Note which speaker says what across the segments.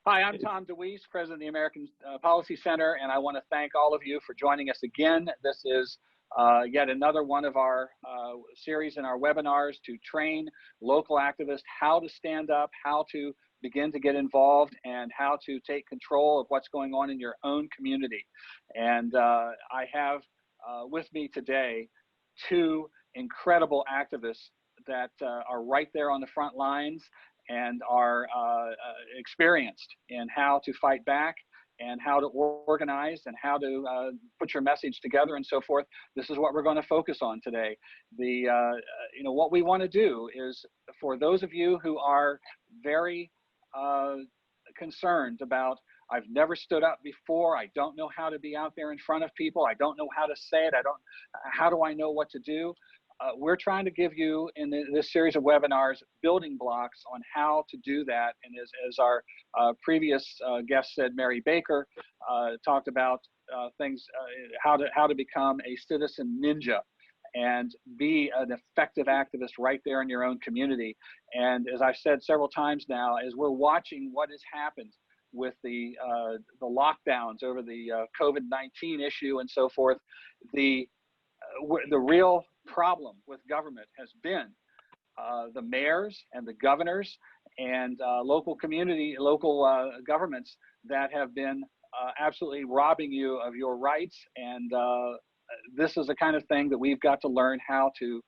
Speaker 1: Hi, I'm Tom DeWeese, President of the American Policy Center, and I want to thank all of you for joining us again. This is yet another one of our series in our webinars to train local activists how to stand up, how to begin to get involved, and how to take control of what's going on in your own community. And I have with me today two incredible activists that are right there on the front lines and are experienced in how to fight back and how to organize and how to put your message together and so forth. This is what we're going to focus on today. What we want to do is, for those of you who are very concerned about, I've never stood up before, I don't know how to be out there in front of people, I don't know how to say it, how do I know what to do? We're trying to give you, in this series of webinars, building blocks on how to do that. And as our previous guest said, Mary Baker, talked about things, how to become a citizen ninja and be an effective activist right there in your own community. And as I've said several times now, as we're watching what has happened with the lockdowns over the COVID-19 issue and so forth, the real problem with government has been the mayors and the governors and local governments that have been absolutely robbing you of your rights. And this is the kind of thing that we've got to learn how to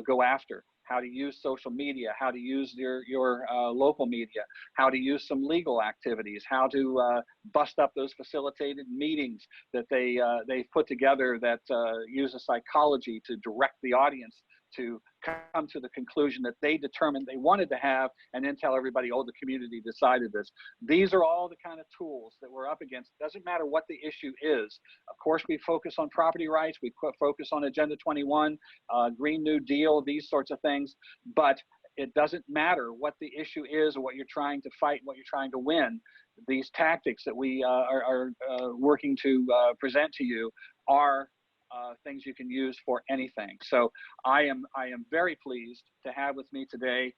Speaker 1: go after. How to use social media, how to use your local media, how to use some legal activities, how to bust up those facilitated meetings that they've put together that use a psychology to direct the audience to come to the conclusion that they determined they wanted to have, and then tell everybody, oh, the community decided this. These are all the kind of tools that we're up against. It doesn't matter what the issue is. Of course, we focus on property rights, we focus on Agenda 21, Green New Deal, these sorts of things, but it doesn't matter what the issue is or what you're trying to fight, what you're trying to win. These tactics that we are working to present to you are things you can use for anything. So I am very pleased to have with me today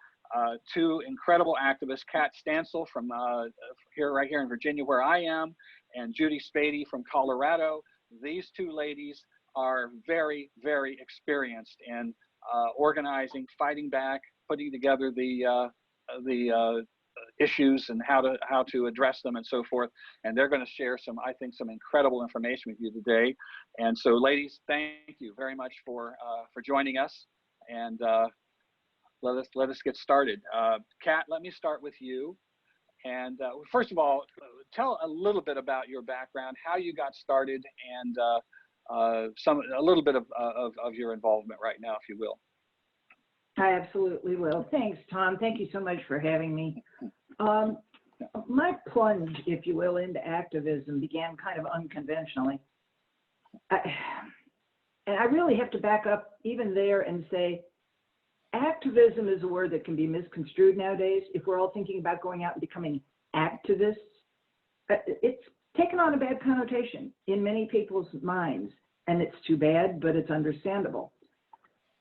Speaker 1: two incredible activists, Kat Stansell from right here in Virginia where I am, and Judy Spady from Colorado. These two ladies are very, very experienced in organizing, fighting back, putting together the issues and how to address them and so forth. And they're going to share some incredible information with you today. And so, ladies, thank you very much for joining us. And let us get started. Kat, let me start with you. And first of all, tell a little bit about your background, how you got started, and a little bit of your involvement right now, if you will.
Speaker 2: I absolutely will. Thanks, Tom. Thank you so much for having me. My plunge, if you will, into activism began kind of unconventionally. And I really have to back up even there and say, activism is a word that can be misconstrued nowadays. If we're all thinking about going out and becoming activists, it's taken on a bad connotation in many people's minds, and it's too bad, but it's understandable.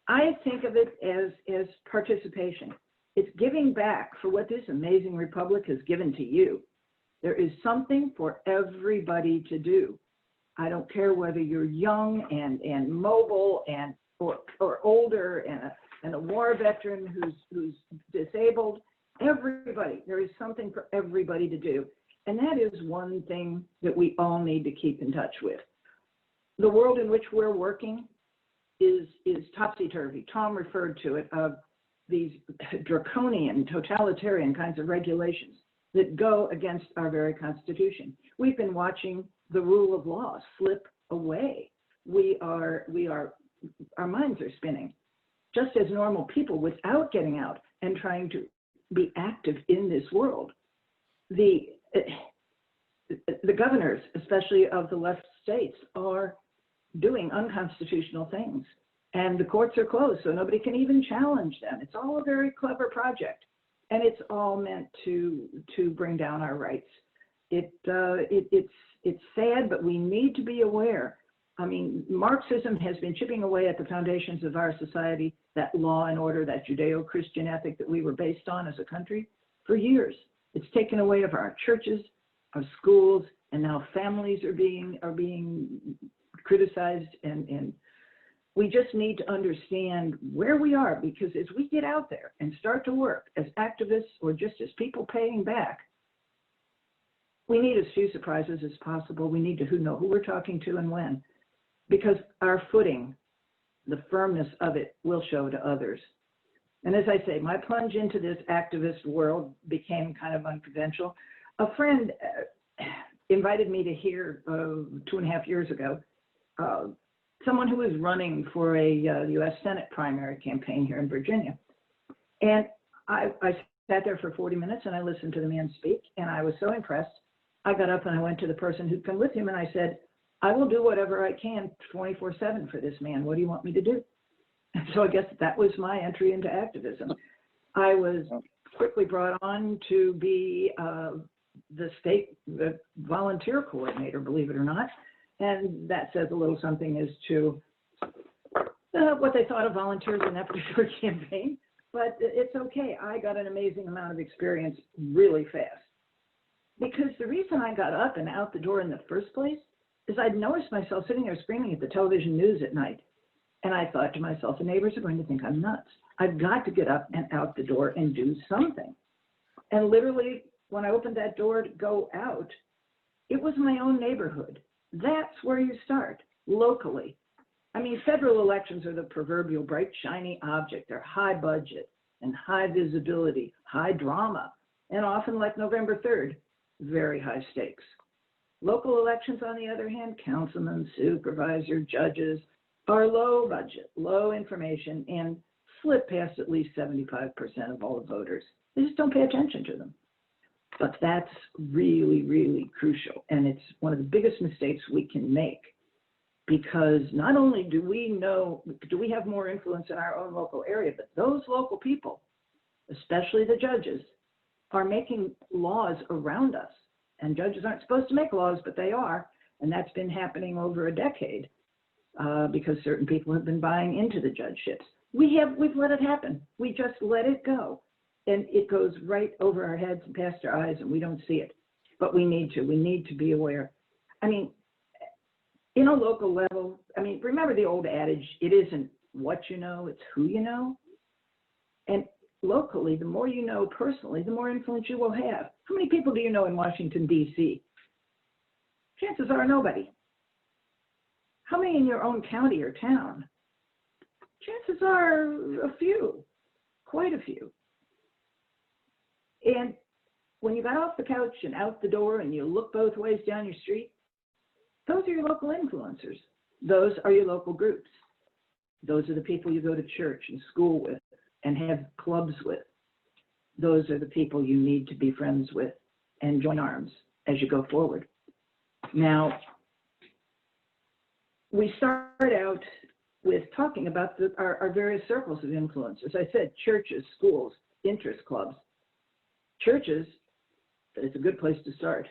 Speaker 2: I think of it as participation. It's giving back for what this amazing republic has given to you. There is something for everybody to do. I don't care whether you're young and mobile or older and a war veteran who's disabled. Everybody, there is something for everybody to do. And that is one thing that we all need to keep in touch with. The world in which we're working is topsy-turvy. Tom referred to it, of these draconian, totalitarian kinds of regulations that go against our very Constitution. We've been watching the rule of law slip away. Our minds are spinning, just as normal people, without getting out and trying to be active in this world. The governors, especially of the left states, are doing unconstitutional things, and the courts are closed, so nobody can even challenge them. It's all a very clever project, and it's all meant to bring down our rights. It's sad, but we need to be aware. I mean, Marxism has been chipping away at the foundations of our society, that law and order, that Judeo-Christian ethic that we were based on as a country, for years. It's taken away from our churches, our schools, and now families are being criticized, and we just need to understand where we are, because as we get out there and start to work as activists or just as people paying back, we need as few surprises as possible. We need to know who we're talking to and when, because our footing, the firmness of it, will show to others. And as I say, my plunge into this activist world became kind of unconventional. A friend invited me to hear 2.5 years ago, someone who was running for a U.S. Senate primary campaign here in Virginia. And I sat there for 40 minutes and I listened to the man speak, and I was so impressed. I got up and I went to the person who'd come with him and I said, I will do whatever I can 24/7 for this man. What do you want me to do? And so I guess that was my entry into activism. I was quickly brought on to be the volunteer coordinator, believe it or not. And that says a little something as to what they thought of volunteers in that particular campaign. But it's okay. I got an amazing amount of experience really fast. Because the reason I got up and out the door in the first place is I'd noticed myself sitting there screaming at the television news at night. And I thought to myself, the neighbors are going to think I'm nuts. I've got to get up and out the door and do something. And literally, when I opened that door to go out, it was my own neighborhood. That's where you start, locally. I mean, federal elections are the proverbial bright, shiny object. They're high budget and high visibility, high drama, and often, like November 3rd, very high stakes. Local elections, on the other hand, councilmen, supervisor, judges, are low budget, low information, and slip past at least 75% of all the voters. They just don't pay attention to them. But that's really, really crucial. And it's one of the biggest mistakes we can make, because not only do we have more influence in our own local area, but those local people, especially the judges, are making laws around us. And judges aren't supposed to make laws, but they are. And that's been happening over a decade because certain people have been buying into the judgeships. We've let it happen. We just let it go. And it goes right over our heads and past our eyes, and we don't see it. But we need to be aware. I mean, in a local level, I mean, remember the old adage, it isn't what you know, it's who you know. And locally, the more you know personally, the more influence you will have. How many people do you know in Washington, D.C.? Chances are nobody. How many in your own county or town? Chances are a few, quite a few. And when you got off the couch and out the door and you look both ways down your street, those are your local influencers. Those are your local groups. Those are the people you go to church and school with and have clubs with. Those are the people you need to be friends with and join arms as you go forward. Now, we start out with talking about our various circles of influence. As I said, churches, schools, interest clubs. Churches, it's a good place to start.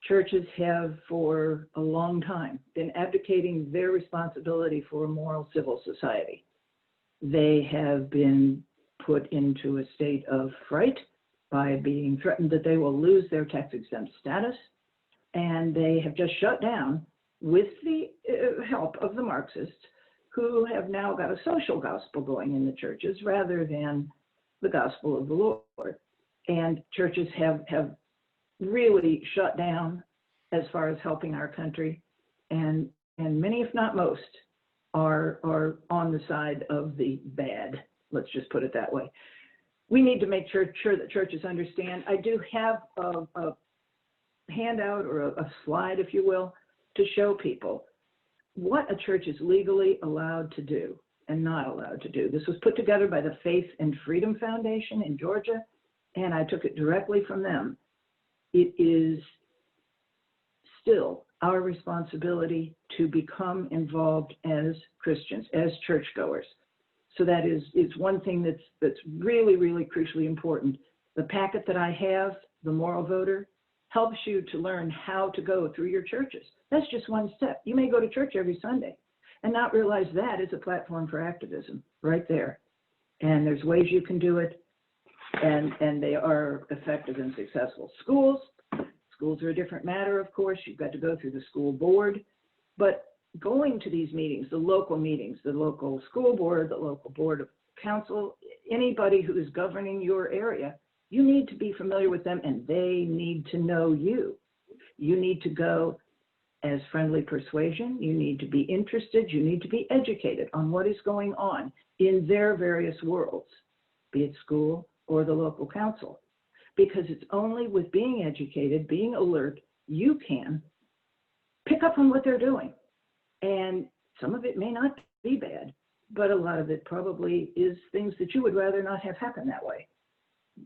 Speaker 2: Churches have for a long time been abdicating their responsibility for a moral civil society. They have been put into a state of fright by being threatened that they will lose their tax-exempt status, and they have just shut down with the help of the Marxists, who have now got a social gospel going in the churches rather than the gospel of the Lord. And churches have really shut down as far as helping our country, and many, if not most, are on the side of the bad. Let's just put it that way. We need to make sure that churches understand. I do have a handout or a slide, if you will, to show people what a church is legally allowed to do and not allowed to do. This was put together by the Faith and Freedom Foundation in Georgia, and I took it directly from them. It is still our responsibility to become involved as Christians, as churchgoers. So that is one thing that's really, really crucially important. The packet that I have, The Moral Voter, helps you to learn how to go through your churches. That's just one step. You may go to church every Sunday and not realize that is a platform for activism right there. And there's ways you can do it. and they are effective and successful. Schools are a different matter, of course. You've got to go through the school board, but going to these meetings, the local school board, the local board of council, anybody who is governing your area, you need to be familiar with them and they need to know you. You need to go as friendly persuasion. You need to be interested. You need to be educated on what is going on in their various worlds, be it school or the local council. Because it's only with being educated, being alert, you can pick up on what they're doing. And some of it may not be bad, but a lot of it probably is things that you would rather not have happen that way.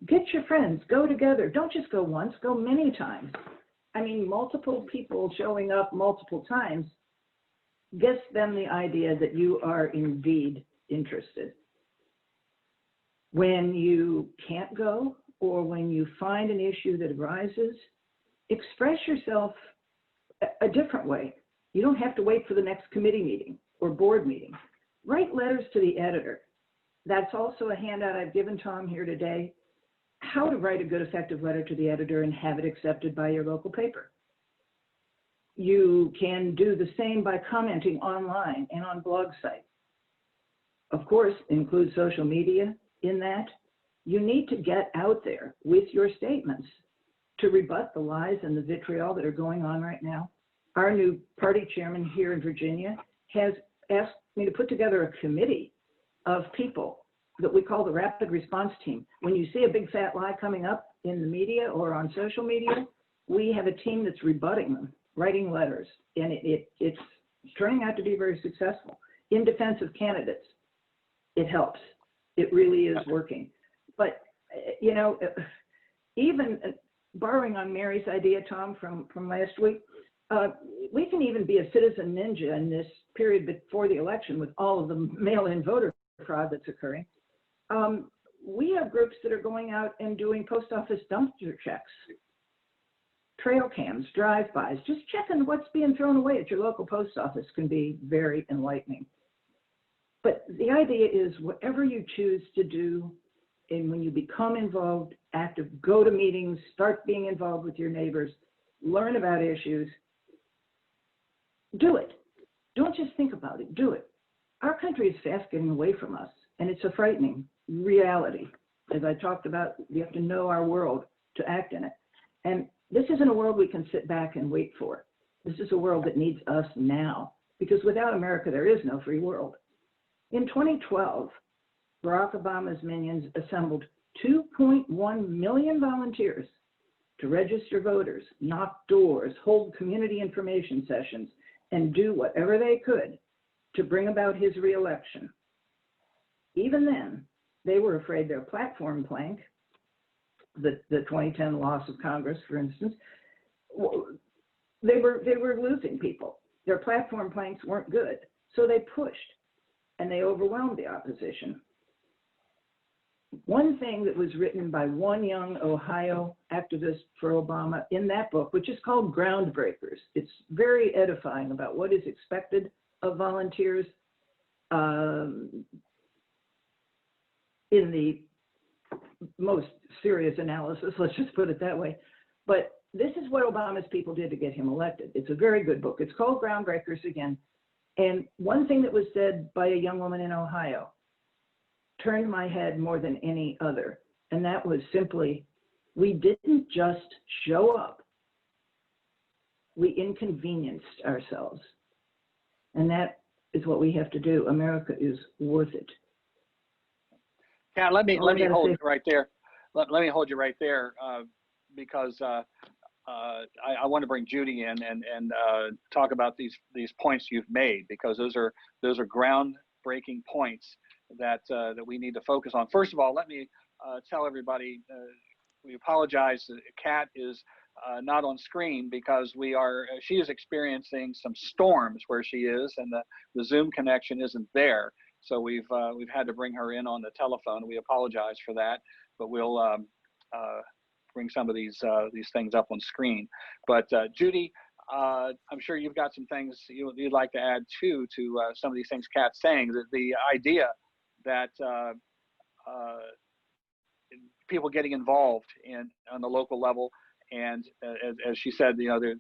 Speaker 2: Get your friends, go together. Don't just go once, go many times. I mean, multiple people showing up multiple times gives them the idea that you are indeed interested. When you can't go, or when you find an issue that arises, express yourself a different way. You don't have to wait for the next committee meeting or board meeting. Write letters to the editor. That's also a handout I've given Tom here today, how to write a good, effective letter to the editor and have it accepted by your local paper. You can do the same by commenting online and on blog sites. Of course, include social media in that. You need to get out there with your statements to rebut the lies and the vitriol that are going on right now. Our new party chairman here in Virginia has asked me to put together a committee of people that we call the rapid response team. When you see a big fat lie coming up in the media or on social media, we have a team that's rebutting them, writing letters, and it's turning out to be very successful. In defense of candidates, it helps. It really is working. But, you know, even borrowing on Mary's idea, Tom, from last week, we can even be a citizen ninja in this period before the election with all of the mail-in voter fraud that's occurring. We have groups that are going out and doing post office dumpster checks, trail cams, drive-bys, just checking what's being thrown away at your local post office can be very enlightening. But the idea is whatever you choose to do, and when you become involved, active, go to meetings, start being involved with your neighbors, learn about issues, do it. Don't just think about it, do it. Our country is fast getting away from us, and it's a frightening reality. As I talked about, we have to know our world to act in it. And this isn't a world we can sit back and wait for. This is a world that needs us now, because without America, there is no free world. In 2012, Barack Obama's minions assembled 2.1 million volunteers to register voters, knock doors, hold community information sessions, and do whatever they could to bring about his reelection. Even then, they were afraid their platform plank, the 2010 loss of Congress, for instance, they were losing people. Their platform planks weren't good, so they pushed and they overwhelmed the opposition. One thing that was written by one young Ohio activist for Obama in that book, which is called Groundbreakers, it's very edifying about what is expected of volunteers in the most serious analysis, let's just put it that way. But this is what Obama's people did to get him elected. It's a very good book. It's called Groundbreakers again. And one thing that was said by a young woman in Ohio turned my head more than any other. And that was simply, we didn't just show up. We inconvenienced ourselves. And that is what we have to do. America is worth it.
Speaker 1: Yeah, let me hold you right there. Let me hold you right there because I want to bring Judy in and talk about these points you've made, because those are groundbreaking points that we need to focus on. First of all, let me tell everybody we apologize. Kat is not on screen because she is experiencing some storms where she is, and the Zoom connection isn't there. So we've had to bring her in on the telephone. We apologize for that, but we'll bring some of these things up on screen. But Judy, I'm sure you've got some things you'd like to add to some of these things Kat's saying. The idea that people getting involved on the local level. And as she said, the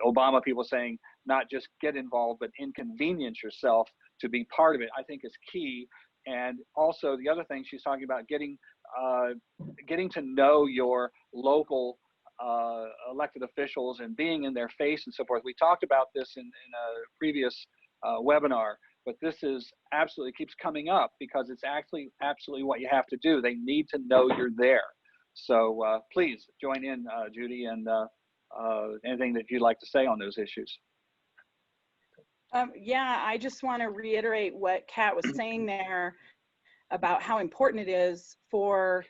Speaker 1: Obama people saying not just get involved, but inconvenience yourself to be part of it, I think is key. And also the other thing she's talking about, getting to know your local elected officials and being in their face and so forth. We talked about this in a previous webinar, but this is absolutely keeps coming up because it's actually absolutely what you have to do. They need to know you're there. So please join in, Judy, and anything that you'd like to say on those issues.
Speaker 3: Yeah, I just want to reiterate what Kat was saying there about how important it is for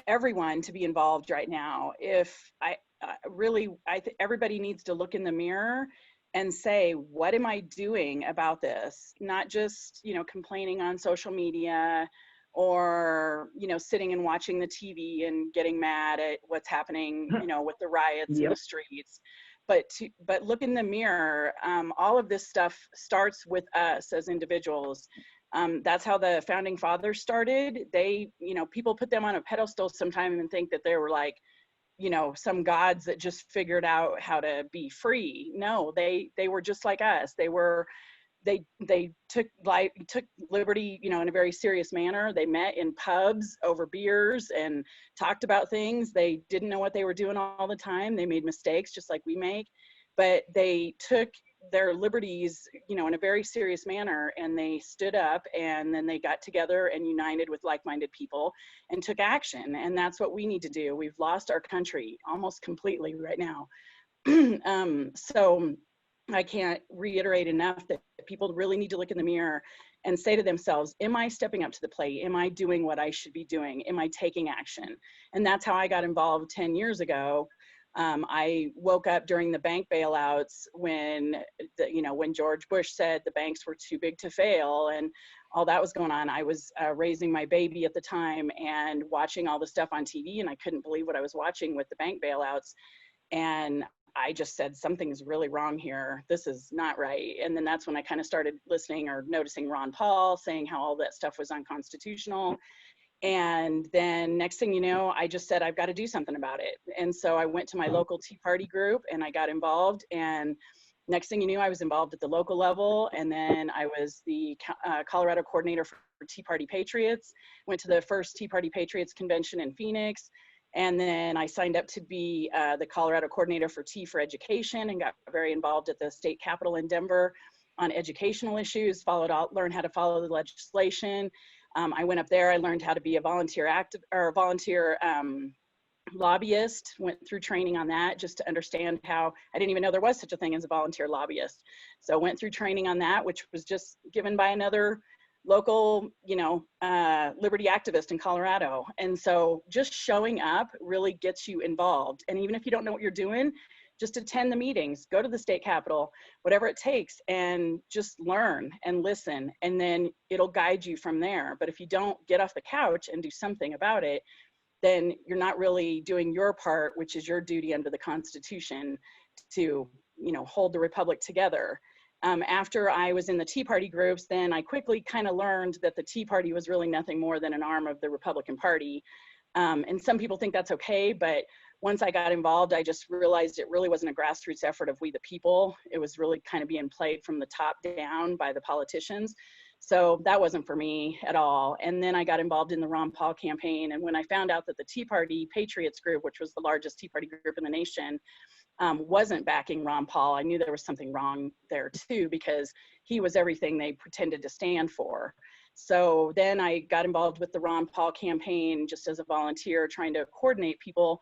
Speaker 3: everyone to be involved right now. If I think everybody needs to look in the mirror and say, what am I doing about this? Not just, complaining on social media or, sitting and watching the TV and getting mad at what's happening, with the riots in the streets. But look in the mirror. All of this stuff starts with us as individuals. That's how the founding fathers started. They, people put them on a pedestal sometime and think that they were like, some gods that just figured out how to be free. No, they were just like us. They took liberty, in a very serious manner. They met in pubs over beers and talked about things. They didn't know what they were doing all the time. They made mistakes just like we make, but they took their liberties, in a very serious manner, and they stood up, and then they got together and united with like-minded people and took action. And that's what we need to do. We've lost our country almost completely right now. So I can't reiterate enough that people really need to look in the mirror and say to themselves, am I stepping up to the plate? Am I doing what I should be doing? Am I taking action? And that's how I got involved 10 years ago. I woke up during the bank bailouts when George Bush said the banks were too big to fail and all that was going on. I was raising my baby at the time and watching all the stuff on TV, and I couldn't believe what I was watching with the bank bailouts. And I just said, something's really wrong here. This is not right. And then that's when I kind of started listening or noticing Ron Paul saying how all that stuff was unconstitutional. And then next thing you know, I just said, I've got to do something about it. And so I went to my local Tea Party group and I got involved. And next thing you knew, I was involved at the local level. And then I was the Colorado coordinator for Tea Party Patriots, went to the first Tea Party Patriots convention in Phoenix. And then I signed up to be the Colorado coordinator for Tea for Education and got very involved at the state capitol in Denver on educational issues, learned how to follow the legislation. I went up there, I learned how to be a volunteer lobbyist, went through training on that just to understand how, I didn't even know there was such a thing as a volunteer lobbyist. So went through training on that, which was just given by another local, liberty activist in Colorado. And so just showing up really gets you involved. And even if you don't know what you're doing, just attend the meetings, go to the state capitol, whatever it takes, and just learn and listen, and then it'll guide you from there. But if you don't get off the couch and do something about it, then you're not really doing your part, which is your duty under the Constitution to, hold the republic together. After I was in the Tea Party groups, then I quickly kind of learned that the Tea Party was really nothing more than an arm of the Republican Party. And some people think that's okay, but once I got involved, I just realized it really wasn't a grassroots effort of we the people. It was really kind of being played from the top down by the politicians. So that wasn't for me at all. And then I got involved in the Ron Paul campaign. And when I found out that the Tea Party Patriots group, which was the largest Tea Party group in the nation, wasn't backing Ron Paul, I knew there was something wrong there too, because he was everything they pretended to stand for. So then I got involved with the Ron Paul campaign just as a volunteer, trying to coordinate people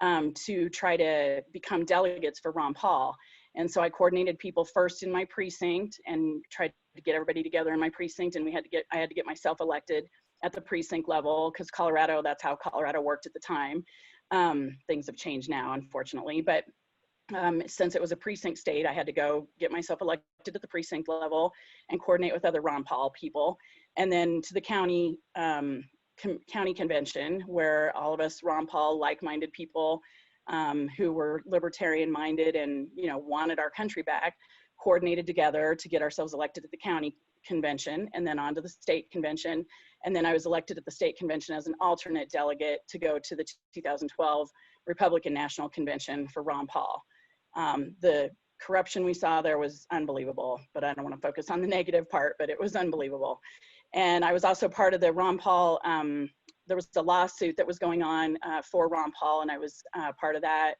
Speaker 3: to try to become delegates for Ron Paul. And so I coordinated people first in my precinct and tried to get everybody together in my precinct. And I had to get myself elected at the precinct level, because Colorado, that's how Colorado worked at the time. Things have changed now, unfortunately, but since it was a precinct state, I had to go get myself elected at the precinct level and coordinate with other Ron Paul people. And then to the county convention, where all of us Ron Paul like-minded people who were libertarian-minded and wanted our country back, coordinated together to get ourselves elected at the county convention and then on to the state convention. And then I was elected at the state convention as an alternate delegate to go to the 2012 Republican National Convention for Ron Paul. The corruption we saw there was unbelievable, but I don't want to focus on the negative part, but it was unbelievable. And I was also part of the Ron Paul, there was a lawsuit that was going on for Ron Paul, and I was part of that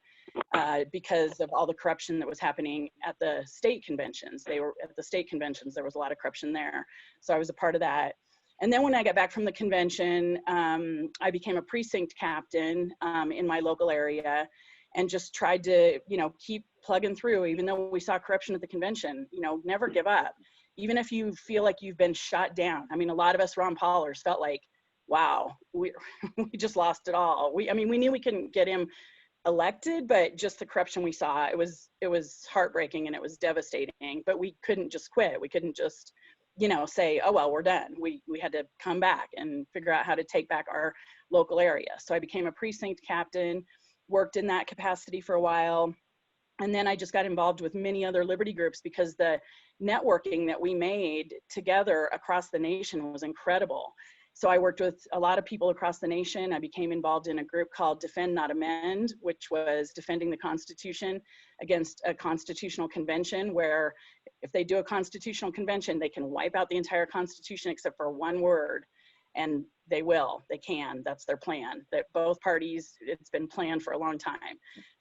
Speaker 3: because of all the corruption that was happening at the state conventions. They were at the state conventions, there was a lot of corruption there. So I was a part of that. And then when I got back from the convention, I became a precinct captain in my local area and just tried to, you know, keep plugging through, even though we saw corruption at the convention, you know, never give up. Even if you feel like you've been shot down. I mean, a lot of us Ron Paulers felt like, wow, we just lost it all. I mean, we knew we couldn't get him elected, but just the corruption we saw, it was heartbreaking and it was devastating, but we couldn't just quit. We couldn't just, you know, say, oh, well, we're done. We had to come back and figure out how to take back our local area. So I became a precinct captain, worked in that capacity for a while. And then I just got involved with many other liberty groups because the networking that we made together across the nation was incredible. So I worked with a lot of people across the nation. I became involved in a group called Defend Not Amend, which was defending the Constitution against a constitutional convention where if they do a constitutional convention, they can wipe out the entire Constitution except for one word. And they will, they can, that's their plan. That both parties, it's been planned for a long time.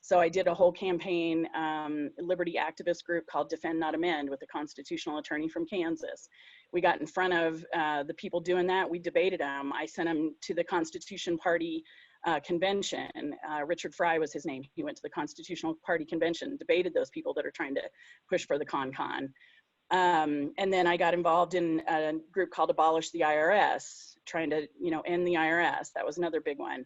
Speaker 3: So I did a whole campaign, liberty activist group called Defend Not Amend with a constitutional attorney from Kansas. We got in front of the people doing that, we debated them. I sent them to the Constitution Party convention. Richard Fry was his name. He went to the Constitutional Party convention, debated those people that are trying to push for the con. And then I got involved in a group called Abolish the IRS, trying to, you know, end the IRS. That was another big one.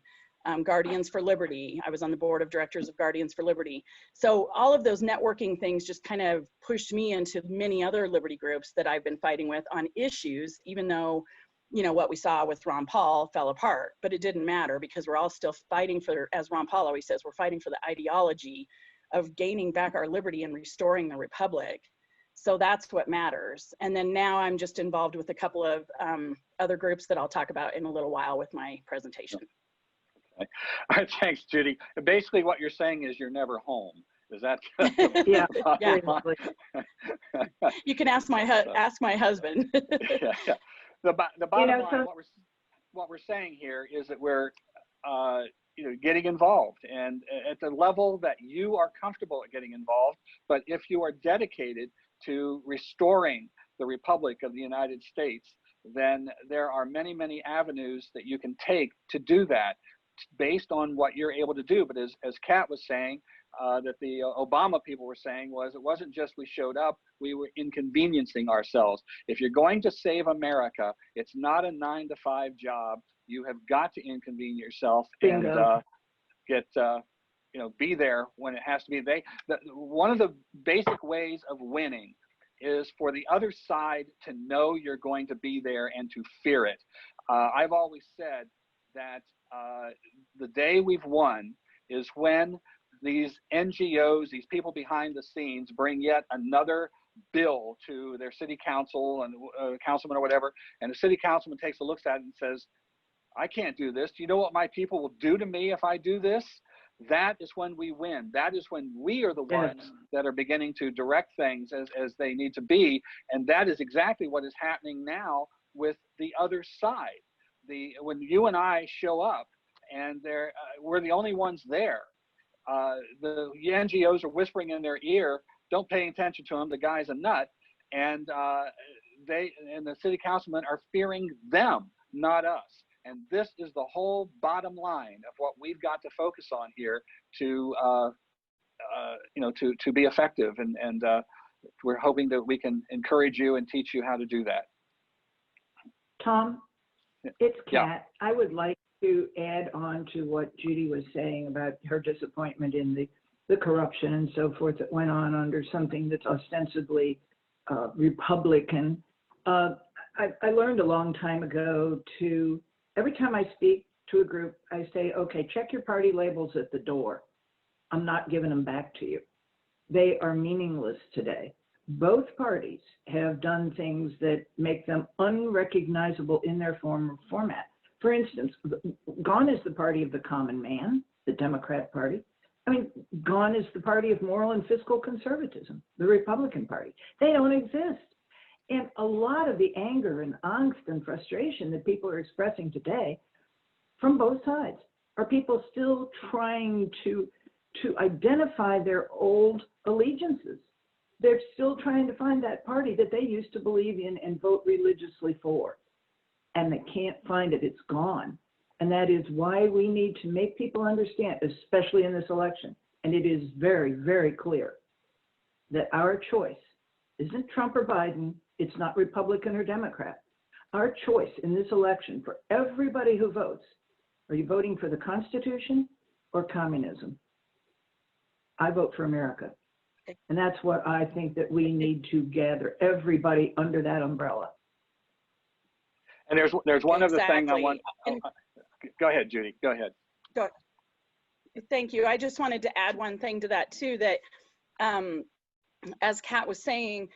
Speaker 3: Guardians for Liberty. I was on the board of directors of Guardians for Liberty. So all of those networking things just kind of pushed me into many other liberty groups that I've been fighting with on issues, even though, you know, what we saw with Ron Paul fell apart, but it didn't matter because we're all still fighting for, as Ron Paul always says, we're fighting for the ideology of gaining back our liberty and restoring the republic. So that's what matters. And then now I'm just involved with a couple of other groups that I'll talk about in a little while with my presentation.
Speaker 1: Okay. All right, thanks, Judy. Basically what you're saying is you're never home. Is that?
Speaker 2: Yeah.
Speaker 3: You can ask my husband.
Speaker 1: Yeah. The bottom line, what we're saying here is that we're you know, getting involved, and at the level that you are comfortable at getting involved. But if you are dedicated to restoring the Republic of the United States, then there are many, many avenues that you can take to do that based on what you're able to do. But as Kat was saying, that the Obama people were saying was, it wasn't just we showed up, we were inconveniencing ourselves. If you're going to save America, it's not a 9-to-5 job. You have got to inconvenience yourself and get, you know, be there when it has to be. One of the basic ways of winning is for the other side to know you're going to be there and to fear it. I've always said that the day we've won is when these NGOs, these people behind the scenes, bring yet another bill to their city council and councilman or whatever, and the city councilman takes a look at it and says, I can't do this. Do you know what my people will do to me if I do this? That is when we win. That is when we are the ones that are beginning to direct things as they need to be. And that is exactly what is happening now with the other side. When you and I show up and we're the only ones there, the NGOs are whispering in their ear, don't pay attention to him, the guy's a nut. And the city councilmen are fearing them, not us. And this is the whole bottom line of what we've got to focus on here to, you know, to be effective. And we're hoping that we can encourage you and teach you how to do that.
Speaker 2: Tom, it's Kat.
Speaker 1: Yeah.
Speaker 2: I would like to add on to what Judy was saying about her disappointment in the corruption and so forth that went on under something that's ostensibly Republican. I learned a long time ago to, every time I speak to a group, I say, okay, check your party labels at the door. I'm not giving them back to you. They are meaningless today. both parties have done things that make them unrecognizable in their format. For instance, gone is the party of the common man, the Democrat Party. I mean, gone is the party of moral and fiscal conservatism, the Republican Party. They don't exist. And a lot of the anger and angst and frustration that people are expressing today from both sides are people still trying to identify their old allegiances. They're still trying to find that party that they used to believe in and vote religiously for. And they can't find it, it's gone. And that is why we need to make people understand, especially in this election. And it is very, very clear that our choice isn't Trump or Biden, it's not Republican or Democrat. Our choice in this election for everybody who votes, are you voting for the Constitution or communism? I vote for America. And that's what I think that we need to gather everybody under that umbrella.
Speaker 1: And there's one other thing I
Speaker 3: Exactly.
Speaker 1: want. Go ahead, Judy. Go ahead.
Speaker 3: Thank you. I just wanted to add one thing to that too, that as Kat was saying,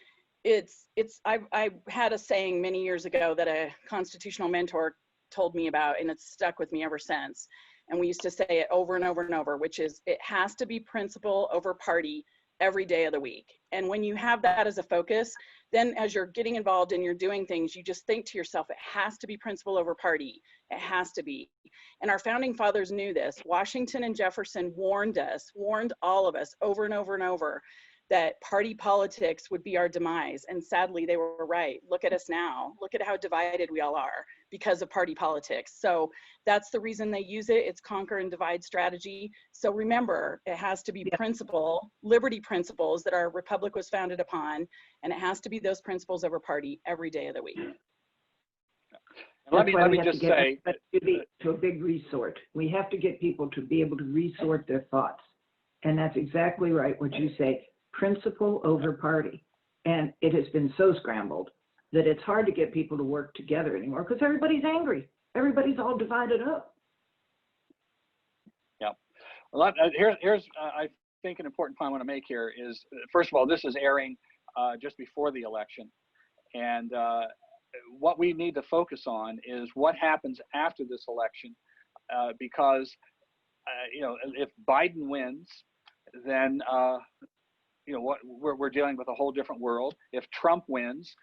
Speaker 3: I had a saying many years ago that a constitutional mentor told me about, and it's stuck with me ever since. And we used to say it over and over and over, which is it has to be principle over party every day of the week. And when you have that as a focus, then as you're getting involved and you're doing things, you just think to yourself, it has to be principle over party. It has to be. And our founding fathers knew this. Washington and Jefferson warned all of us over and over and over that party politics would be our demise. And sadly, they were right. Look at us now. Look at how divided we all are because of party politics. So that's the reason they use it. It's conquer and divide strategy. So remember, it has to be principle, liberty principles that our republic was founded upon. And it has to be those principles over party every day of the week.
Speaker 1: Let me just say
Speaker 2: to a big resort. We have to get people to be able to resort their thoughts. And that's exactly right, what you say. Principle over party. And it has been so scrambled that it's hard to get people to work together anymore because everybody's angry. Everybody's all divided up.
Speaker 1: Yeah. Well, here's I think an important point I want to make here is, first of all, this is airing just before the election. And what we need to focus on is what happens after this election, because, if Biden wins, then what we're dealing with a whole different world. If Trump wins,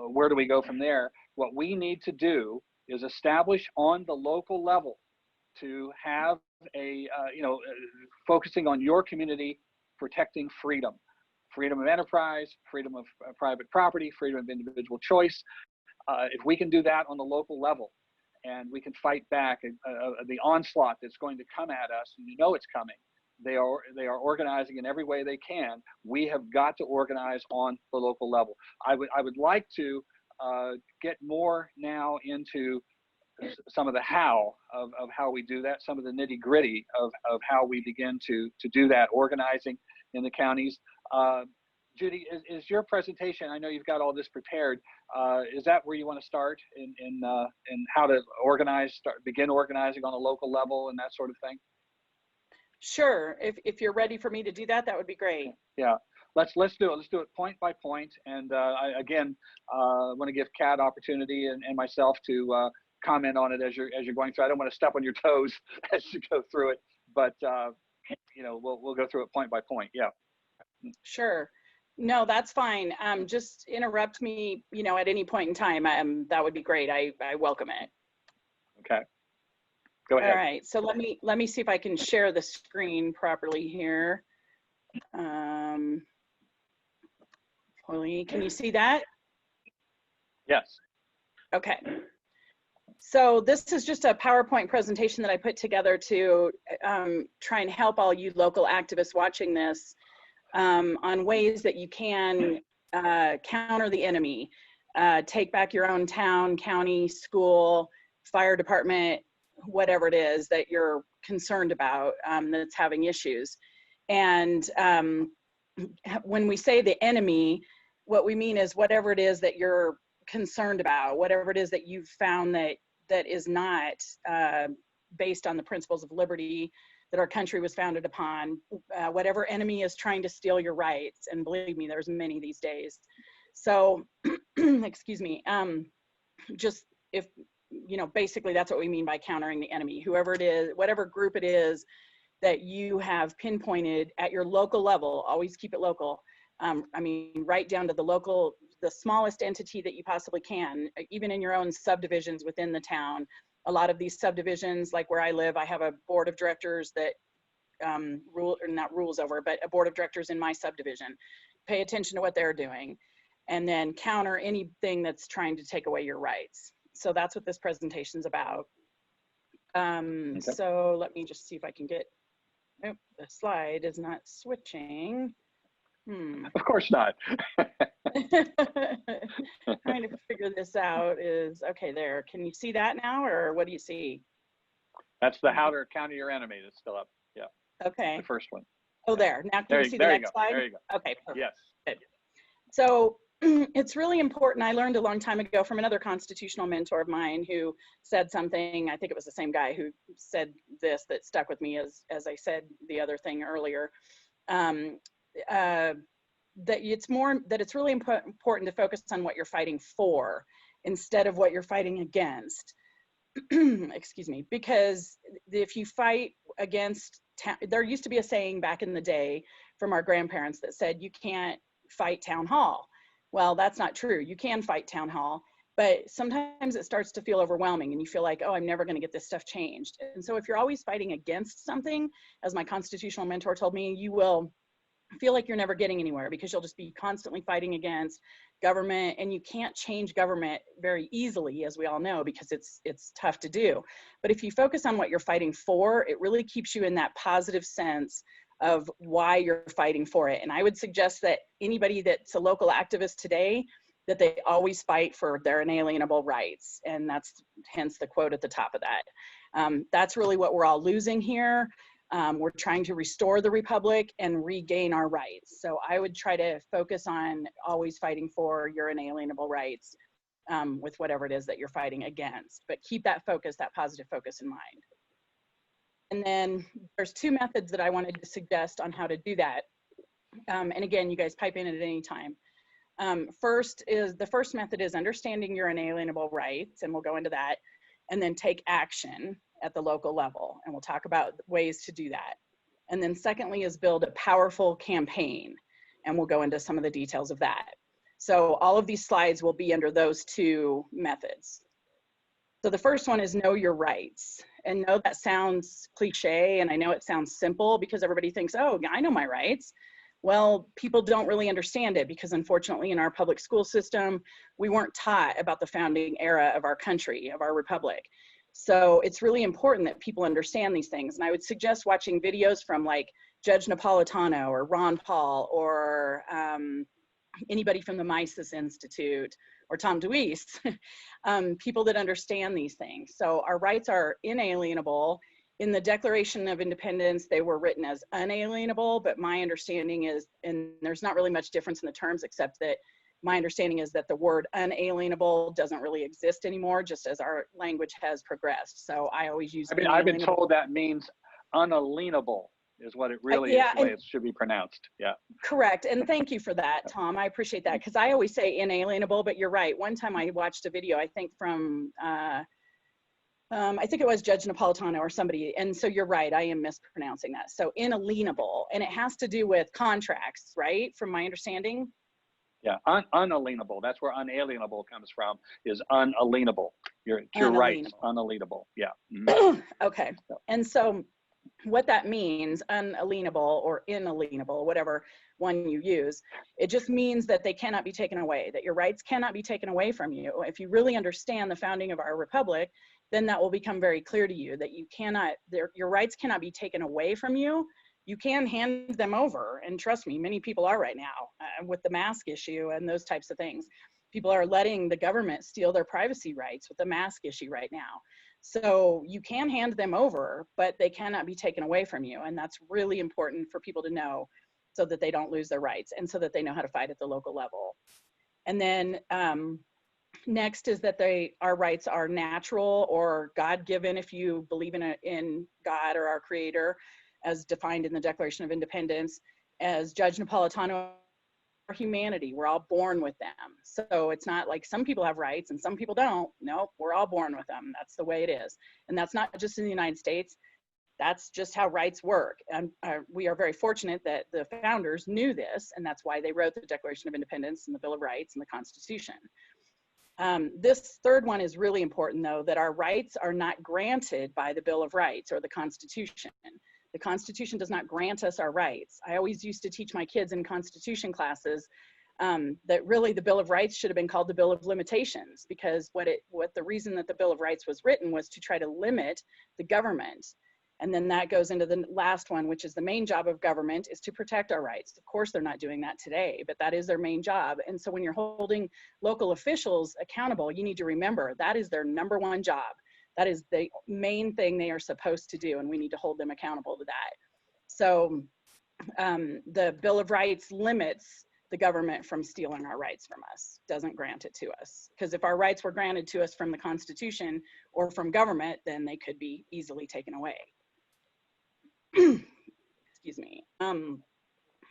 Speaker 1: where do we go from there? What we need to do is establish on the local level to have focusing on your community, protecting freedom of enterprise, freedom of private property, freedom of individual choice. If we can do that on the local level, and we can fight back the onslaught that's going to come at us, and it's coming. They are organizing in every way they can. We have got to organize on the local level. I would like to get more now into some of the how of how we do that, some of the nitty gritty of how we begin to do that organizing in the counties. Judy, is your presentation, I know you've got all this prepared, is that where you want to start in how to begin organizing on a local level and that sort of thing?
Speaker 3: Sure. If you're ready for me to do that, that would be great.
Speaker 1: Yeah, let's do it. Let's do it point by point. And I want to give Kat opportunity and myself to comment on it as you're going through. I don't want to step on your toes as you go through it, but we'll go through it point by point. Yeah. Sure.
Speaker 3: No, that's fine. Just interrupt me, at any point in time. That would be great. I welcome it.
Speaker 1: Okay. Go ahead.
Speaker 3: All right, so let me see if I can share the screen properly here. Can you see that?
Speaker 1: Yes.
Speaker 3: Okay. So this is just a PowerPoint presentation that I put together to try and help all you local activists watching this on ways that you can counter the enemy, take back your own town, county, school, fire department, whatever it is that you're concerned about that's having issues. And when we say the enemy, what we mean is whatever it is that you're concerned about, whatever it is that you've found that is not based on the principles of liberty, that our country was founded upon, whatever enemy is trying to steal your rights, and believe me, there's many these days. So, excuse me, just if, you know, basically that's what we mean by countering the enemy, whoever it is, whatever group it is that you have pinpointed at your local level, always keep it local. I mean, right down to the smallest entity that you possibly can, even in your own subdivisions within the town. A lot of these subdivisions, like where I live, I have a board of directors that not rules over, but a board of directors in my subdivision. Pay attention to what they're doing, and then counter anything that's trying to take away your rights. So that's what this presentation's about.
Speaker 1: Okay.
Speaker 3: So let me just see if I can get, nope, the slide is not switching.
Speaker 1: Of course not.
Speaker 3: Trying to figure this out is, okay, there. Can you see that now, or what do you see?
Speaker 1: That's the how to counter your enemy that's still up. Yeah.
Speaker 3: Okay.
Speaker 1: The first one.
Speaker 3: Oh, there. Now can you see the next slide?
Speaker 1: There you go.
Speaker 3: Okay, perfect.
Speaker 1: Yes.
Speaker 3: Good. So it's really important. I learned a long time ago from another constitutional mentor of mine who said something, I think it was the same guy who said this that stuck with me as I said the other thing earlier. That it's really important to focus on what you're fighting for instead of what you're fighting against. Excuse me, because if you fight against, there used to be a saying back in the day from our grandparents that said you can't fight town hall. Well, that's not true. You can fight town hall, but sometimes it starts to feel overwhelming and you feel like, oh, I'm never going to get this stuff changed. And so if you're always fighting against something, as my constitutional mentor told me, you will feel like you're never getting anywhere because you'll just be constantly fighting against government, and you can't change government very easily, as we all know, because it's tough to do. But if you focus on what you're fighting for, it really keeps you in that positive sense of why you're fighting for it. And I would suggest that anybody that's a local activist today, that they always fight for their inalienable rights. And that's hence the quote at the top of that. That's really what we're all losing here. We're trying to restore the republic and regain our rights. So I would try to focus on always fighting for your inalienable rights with whatever it is that you're fighting against. But keep that focus, that positive focus in mind. And then there's two methods that I wanted to suggest on how to do that. And again, you guys pipe in at any time. The first method is understanding your inalienable rights, and we'll go into that, and then take action at the local level, and we'll talk about ways to do that. And then secondly is build a powerful campaign, and we'll go into some of the details of that. So all of these slides will be under those two methods. So the first one is know your rights. And know that sounds cliche, and I know it sounds simple because everybody thinks, oh, I know my rights. Well, people don't really understand it because unfortunately in our public school system, we weren't taught about the founding era of our country, of our republic. So it's really important that people understand these things. And I would suggest watching videos from like Judge Napolitano or Ron Paul or anybody from the Mises Institute or Tom DeWeese, people that understand these things. So our rights are inalienable. In the Declaration of Independence, they were written as unalienable, but my understanding is, and there's not really much difference in the terms except that my understanding is that the word unalienable doesn't really exist anymore, just as our language has progressed. So I always use
Speaker 1: I've been told that means unalienable is what it really is, the way it should be pronounced. Yeah. Correct.
Speaker 3: And thank you for that, Tom. I appreciate that because I always say inalienable, but you're right. One time I watched a video, I think from, I think it was Judge Napolitano or somebody. And so you're right, I am mispronouncing that. So inalienable, and it has to do with contracts, right? From my understanding.
Speaker 1: Yeah, unalienable. That's where unalienable comes from, is unalienable. Your rights, unalienable. Yeah. Mm-hmm.
Speaker 3: Okay. And so what that means, unalienable or inalienable, whatever one you use, it just means that they cannot be taken away, that your rights cannot be taken away from you. If you really understand the founding of our republic, then that will become very clear to you that you cannot, your rights cannot be taken away from you. You can hand them over, and trust me, many people are right now with the mask issue and those types of things. People are letting the government steal their privacy rights with the mask issue right now. So you can hand them over, but they cannot be taken away from you. And that's really important for people to know so that they don't lose their rights and so that they know how to fight at the local level. And then next is that our rights are natural or God-given if you believe in God or our creator. as defined in the Declaration of Independence. As Judge Napolitano, our humanity, we're all born with them. So it's not like some people have rights and some people don't. No, we're all born with them. That's the way it is. And that's not just in the United States. That's just how rights work. And we are very fortunate that the founders knew this, and that's why they wrote the Declaration of Independence and the Bill of Rights and the Constitution. This third one is really important, though, that our rights are not granted by the Bill of Rights or the Constitution. The Constitution does not grant us our rights. I always used to teach my kids in Constitution classes that really the Bill of Rights should have been called the Bill of Limitations, because what the reason that the Bill of Rights was written was to try to limit the government. And then that goes into the last one, which is the main job of government is to protect our rights. Of course, they're not doing that today, but that is their main job. And so when you're holding local officials accountable, you need to remember that is their number one job. That is the main thing they are supposed to do, and we need to hold them accountable to that. So the Bill of Rights limits the government from stealing our rights from us, doesn't grant it to us. Because if our rights were granted to us from the Constitution or from government, then they could be easily taken away. Excuse me.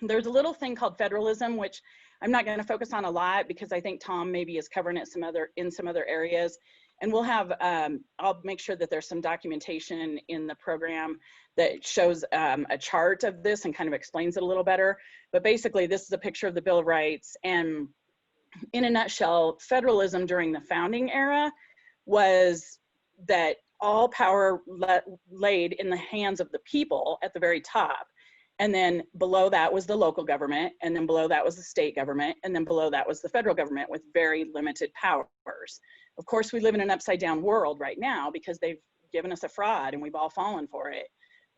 Speaker 3: There's a little thing called federalism, which I'm not going to focus on a lot because I think Tom maybe is covering it in some other areas. And we'll have, I'll make sure that there's some documentation in the program that shows a chart of this and kind of explains it a little better. But basically, this is a picture of the Bill of Rights. And in a nutshell, federalism during the founding era was that all power laid in the hands of the people at the very top. And then below that was the local government. And then below that was the state government. And then below that was the federal government with very limited powers. Of course, we live in an upside down world right now because they've given us a fraud and we've all fallen for it.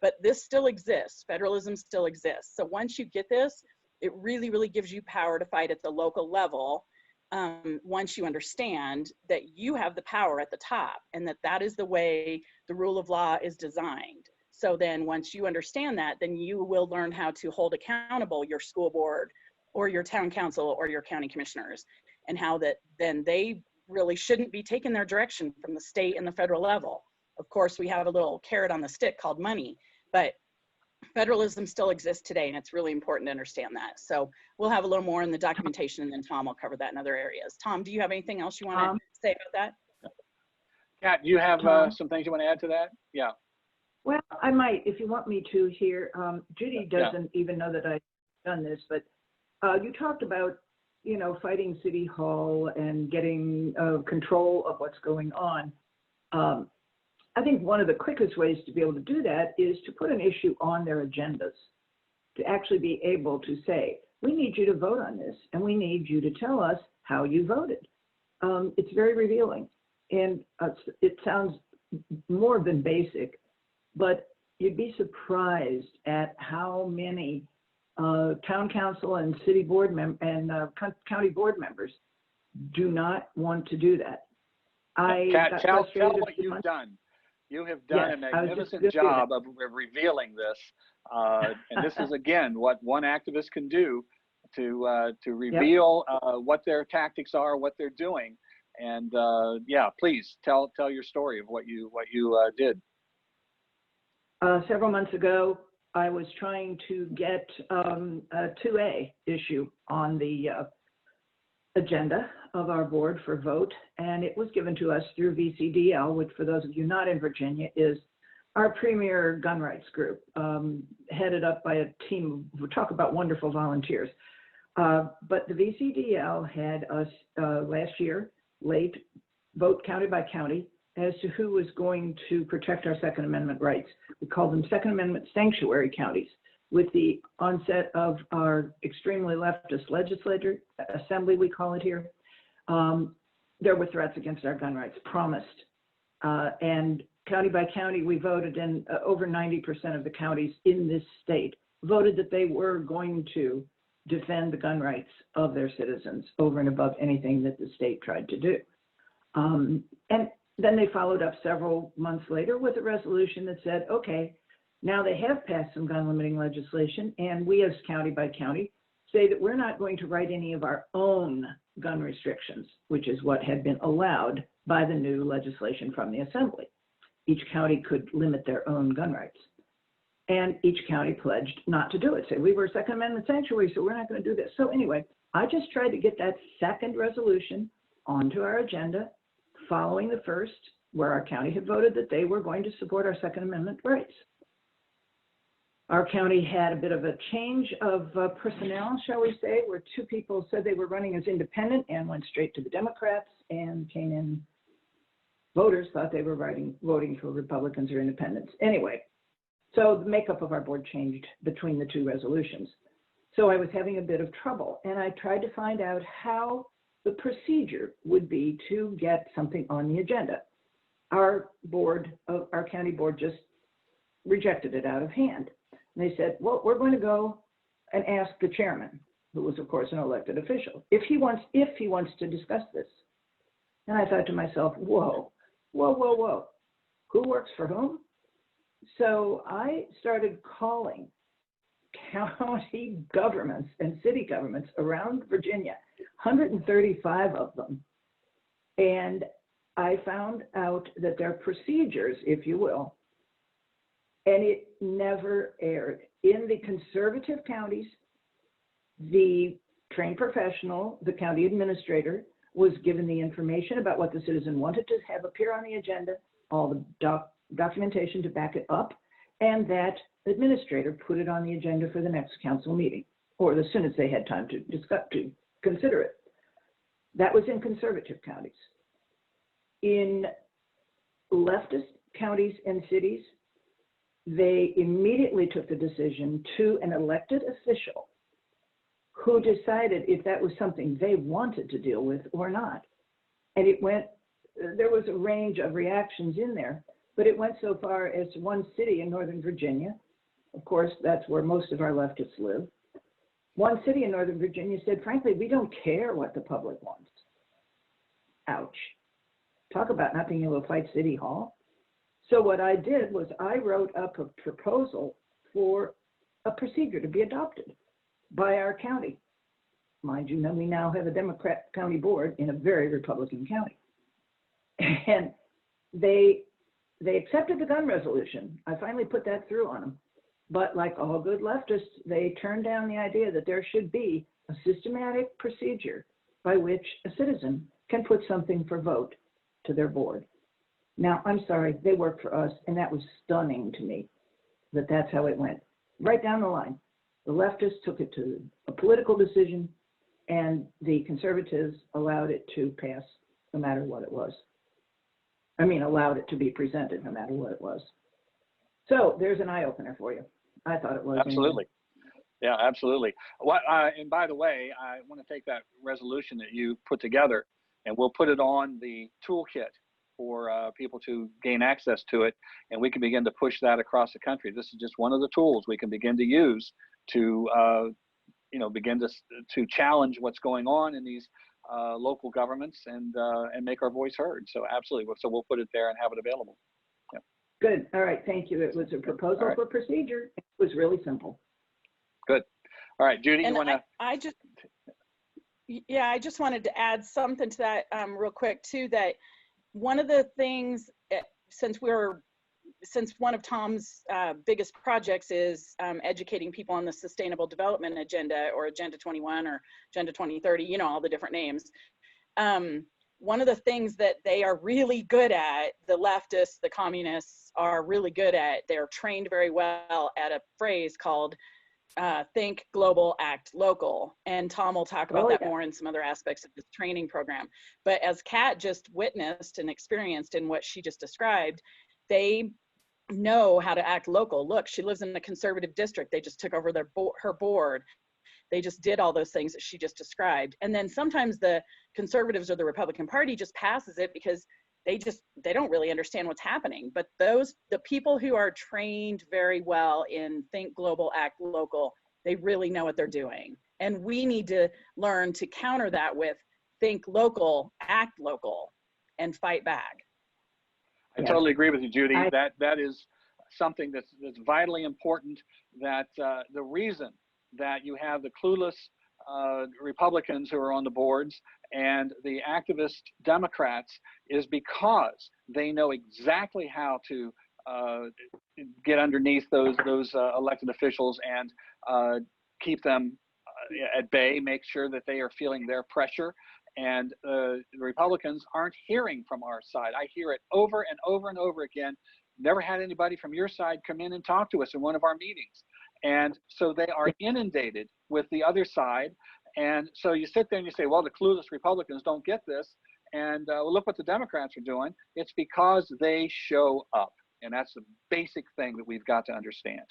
Speaker 3: But this still exists. Federalism still exists. So once you get this, it really, really gives you power to fight at the local level. Once you understand that you have the power at the top and that is the way the rule of law is designed. So then once you understand that, then you will learn how to hold accountable your school board or your town council or your county commissioners, and how that then they really shouldn't be taking their direction from the state and the federal level. Of course, we have a little carrot on the stick called money, but federalism still exists today, and it's really important to understand that. So we'll have a little more in the documentation, and then Tom will cover that in other areas. Tom, do you have anything else you want to say about that?
Speaker 1: Kat, do you have some things you want to add to that? Yeah.
Speaker 2: Well, I might, if you want me to here. Judy doesn't even know that I've done this, but you talked about, you know, fighting City Hall and getting control of what's going on. I think one of the quickest ways to be able to do that is to put an issue on their agendas, to actually be able to say, we need you to vote on this, and we need you to tell us how you voted. It's very revealing, and it sounds more than basic, but you'd be surprised at how many town council and city board county board members do not want to do that.
Speaker 1: Kat, tell what you've done. You have done a magnificent job of revealing this, and this is again what one activist can do to reveal what their tactics are, what they're doing, and yeah, please tell your story of what you did.
Speaker 2: Several months ago, I was trying to get a 2A issue on the agenda of our board for vote, and it was given to us through VCDL, which for those of you not in Virginia is our premier gun rights group, headed up by a team who talk about wonderful volunteers. But the VCDL had us last year late vote county by county as to who was going to protect our Second Amendment rights. We call them Second Amendment sanctuary counties. With the onset of our extremely leftist legislature, assembly we call it here, there were threats against our gun rights, promised. And county by county, we voted, and over 90% of the counties in this state voted that they were going to defend the gun rights of their citizens over and above anything that the state tried to do. And then they followed up several months later with a resolution that said, okay, now they have passed some gun limiting legislation, and we as county by county say that we're not going to write any of our own gun restrictions, which is what had been allowed by the new legislation from the assembly. Each county could limit their own gun rights. And each county pledged not to do it. Say, we were a Second Amendment sanctuary, so we're not going to do this. So anyway, I just tried to get that second resolution onto our agenda following the first, where our county had voted that they were going to support our Second Amendment rights. Our county had a bit of a change of personnel, shall we say, where two people said they were running as independent and went straight to the Democrats, and came in, voters thought they were voting for Republicans or independents. Anyway, so the makeup of our board changed between the two resolutions. So I was having a bit of trouble, and I tried to find out how the procedure would be to get something on the agenda. Our board, our county board, just rejected it out of hand. And they said, well, we're going to go and ask the chairman, who was of course an elected official, if he wants to discuss this. And I thought to myself, whoa, who works for whom? So I started calling county governments and city governments around Virginia, 135 of them. And I found out that their procedures, if you will, and it never aired. In the conservative counties, the trained professional, the county administrator, was given the information about what the citizen wanted to have appear on the agenda, all the documentation to back it up, and that administrator put it on the agenda for the next council meeting, or as soon as they had time to consider it. That was in conservative counties. In leftist counties and cities, they immediately took the decision to an elected official who decided if that was something they wanted to deal with or not. And it went, there was a range of reactions in there, but it went so far as one city in Northern Virginia, of course, that's where most of our leftists live. One city in Northern Virginia said, frankly, we don't care what the public wants. Ouch. Talk about not being able to fight City Hall. So what I did was I wrote up a proposal for a procedure to be adopted by our county. Mind you, we now have a Democrat county board in a very Republican county. And they accepted the gun resolution. I finally put that through on them. But like all good leftists, they turned down the idea that there should be a systematic procedure by which a citizen can put something for vote to their board. Now, I'm sorry, they work for us, and that was stunning to me that that's how it went. Right down the line. The leftists took it to a political decision, and the conservatives allowed it to pass no matter what it was. I mean, allowed it to be presented no matter what it was. So there's an eye-opener for you. I thought it was.
Speaker 1: Absolutely. Yeah, absolutely. What, and by the way, I want to take that resolution that you put together, and we'll put it on the toolkit for people to gain access to it, and we can begin to push that across the country. This is just one of the tools we can begin to use to, begin to challenge what's going on in these local governments and make our voice heard. So absolutely. So we'll put it there and have it available. Yeah.
Speaker 2: Good. All right. Thank you. It was a proposal for procedure. It was really simple.
Speaker 1: Good. All right, Judy, you want to?
Speaker 3: I just wanted to add something to that real quick too, that one of the things, since one of Tom's biggest projects is educating people on the Sustainable Development Agenda, or Agenda 21 or Agenda 2030, all the different names. One of the things that they are really good at, the leftists, the communists are really good at, they're trained very well at a phrase called think global, act local. And Tom will talk about that more in some other aspects of this training program. But as Kat just witnessed and experienced in what she just described, they know how to act local. Look, she lives in a conservative district. They just took over her board. They just did all those things that she just described. And then sometimes the conservatives or the Republican Party just passes it because they don't really understand what's happening. But the people who are trained very well in think global, act local, they really know what they're doing. And we need to learn to counter that with think local, act local, and fight back.
Speaker 1: I totally agree with you, Judy. That is something that's vitally important. That the reason that you have the clueless Republicans who are on the boards and the activist Democrats is because they know exactly how to get underneath those elected officials and keep them at bay, make sure that they are feeling their pressure. And the Republicans aren't hearing from our side. I hear it over and over and over again. Never had anybody from your side come in and talk to us in one of our meetings. And so they are inundated with the other side. And so you sit there and you say, well, the clueless Republicans don't get this. And well, look what the Democrats are doing. It's because they show up. And that's the basic thing that we've got to understand.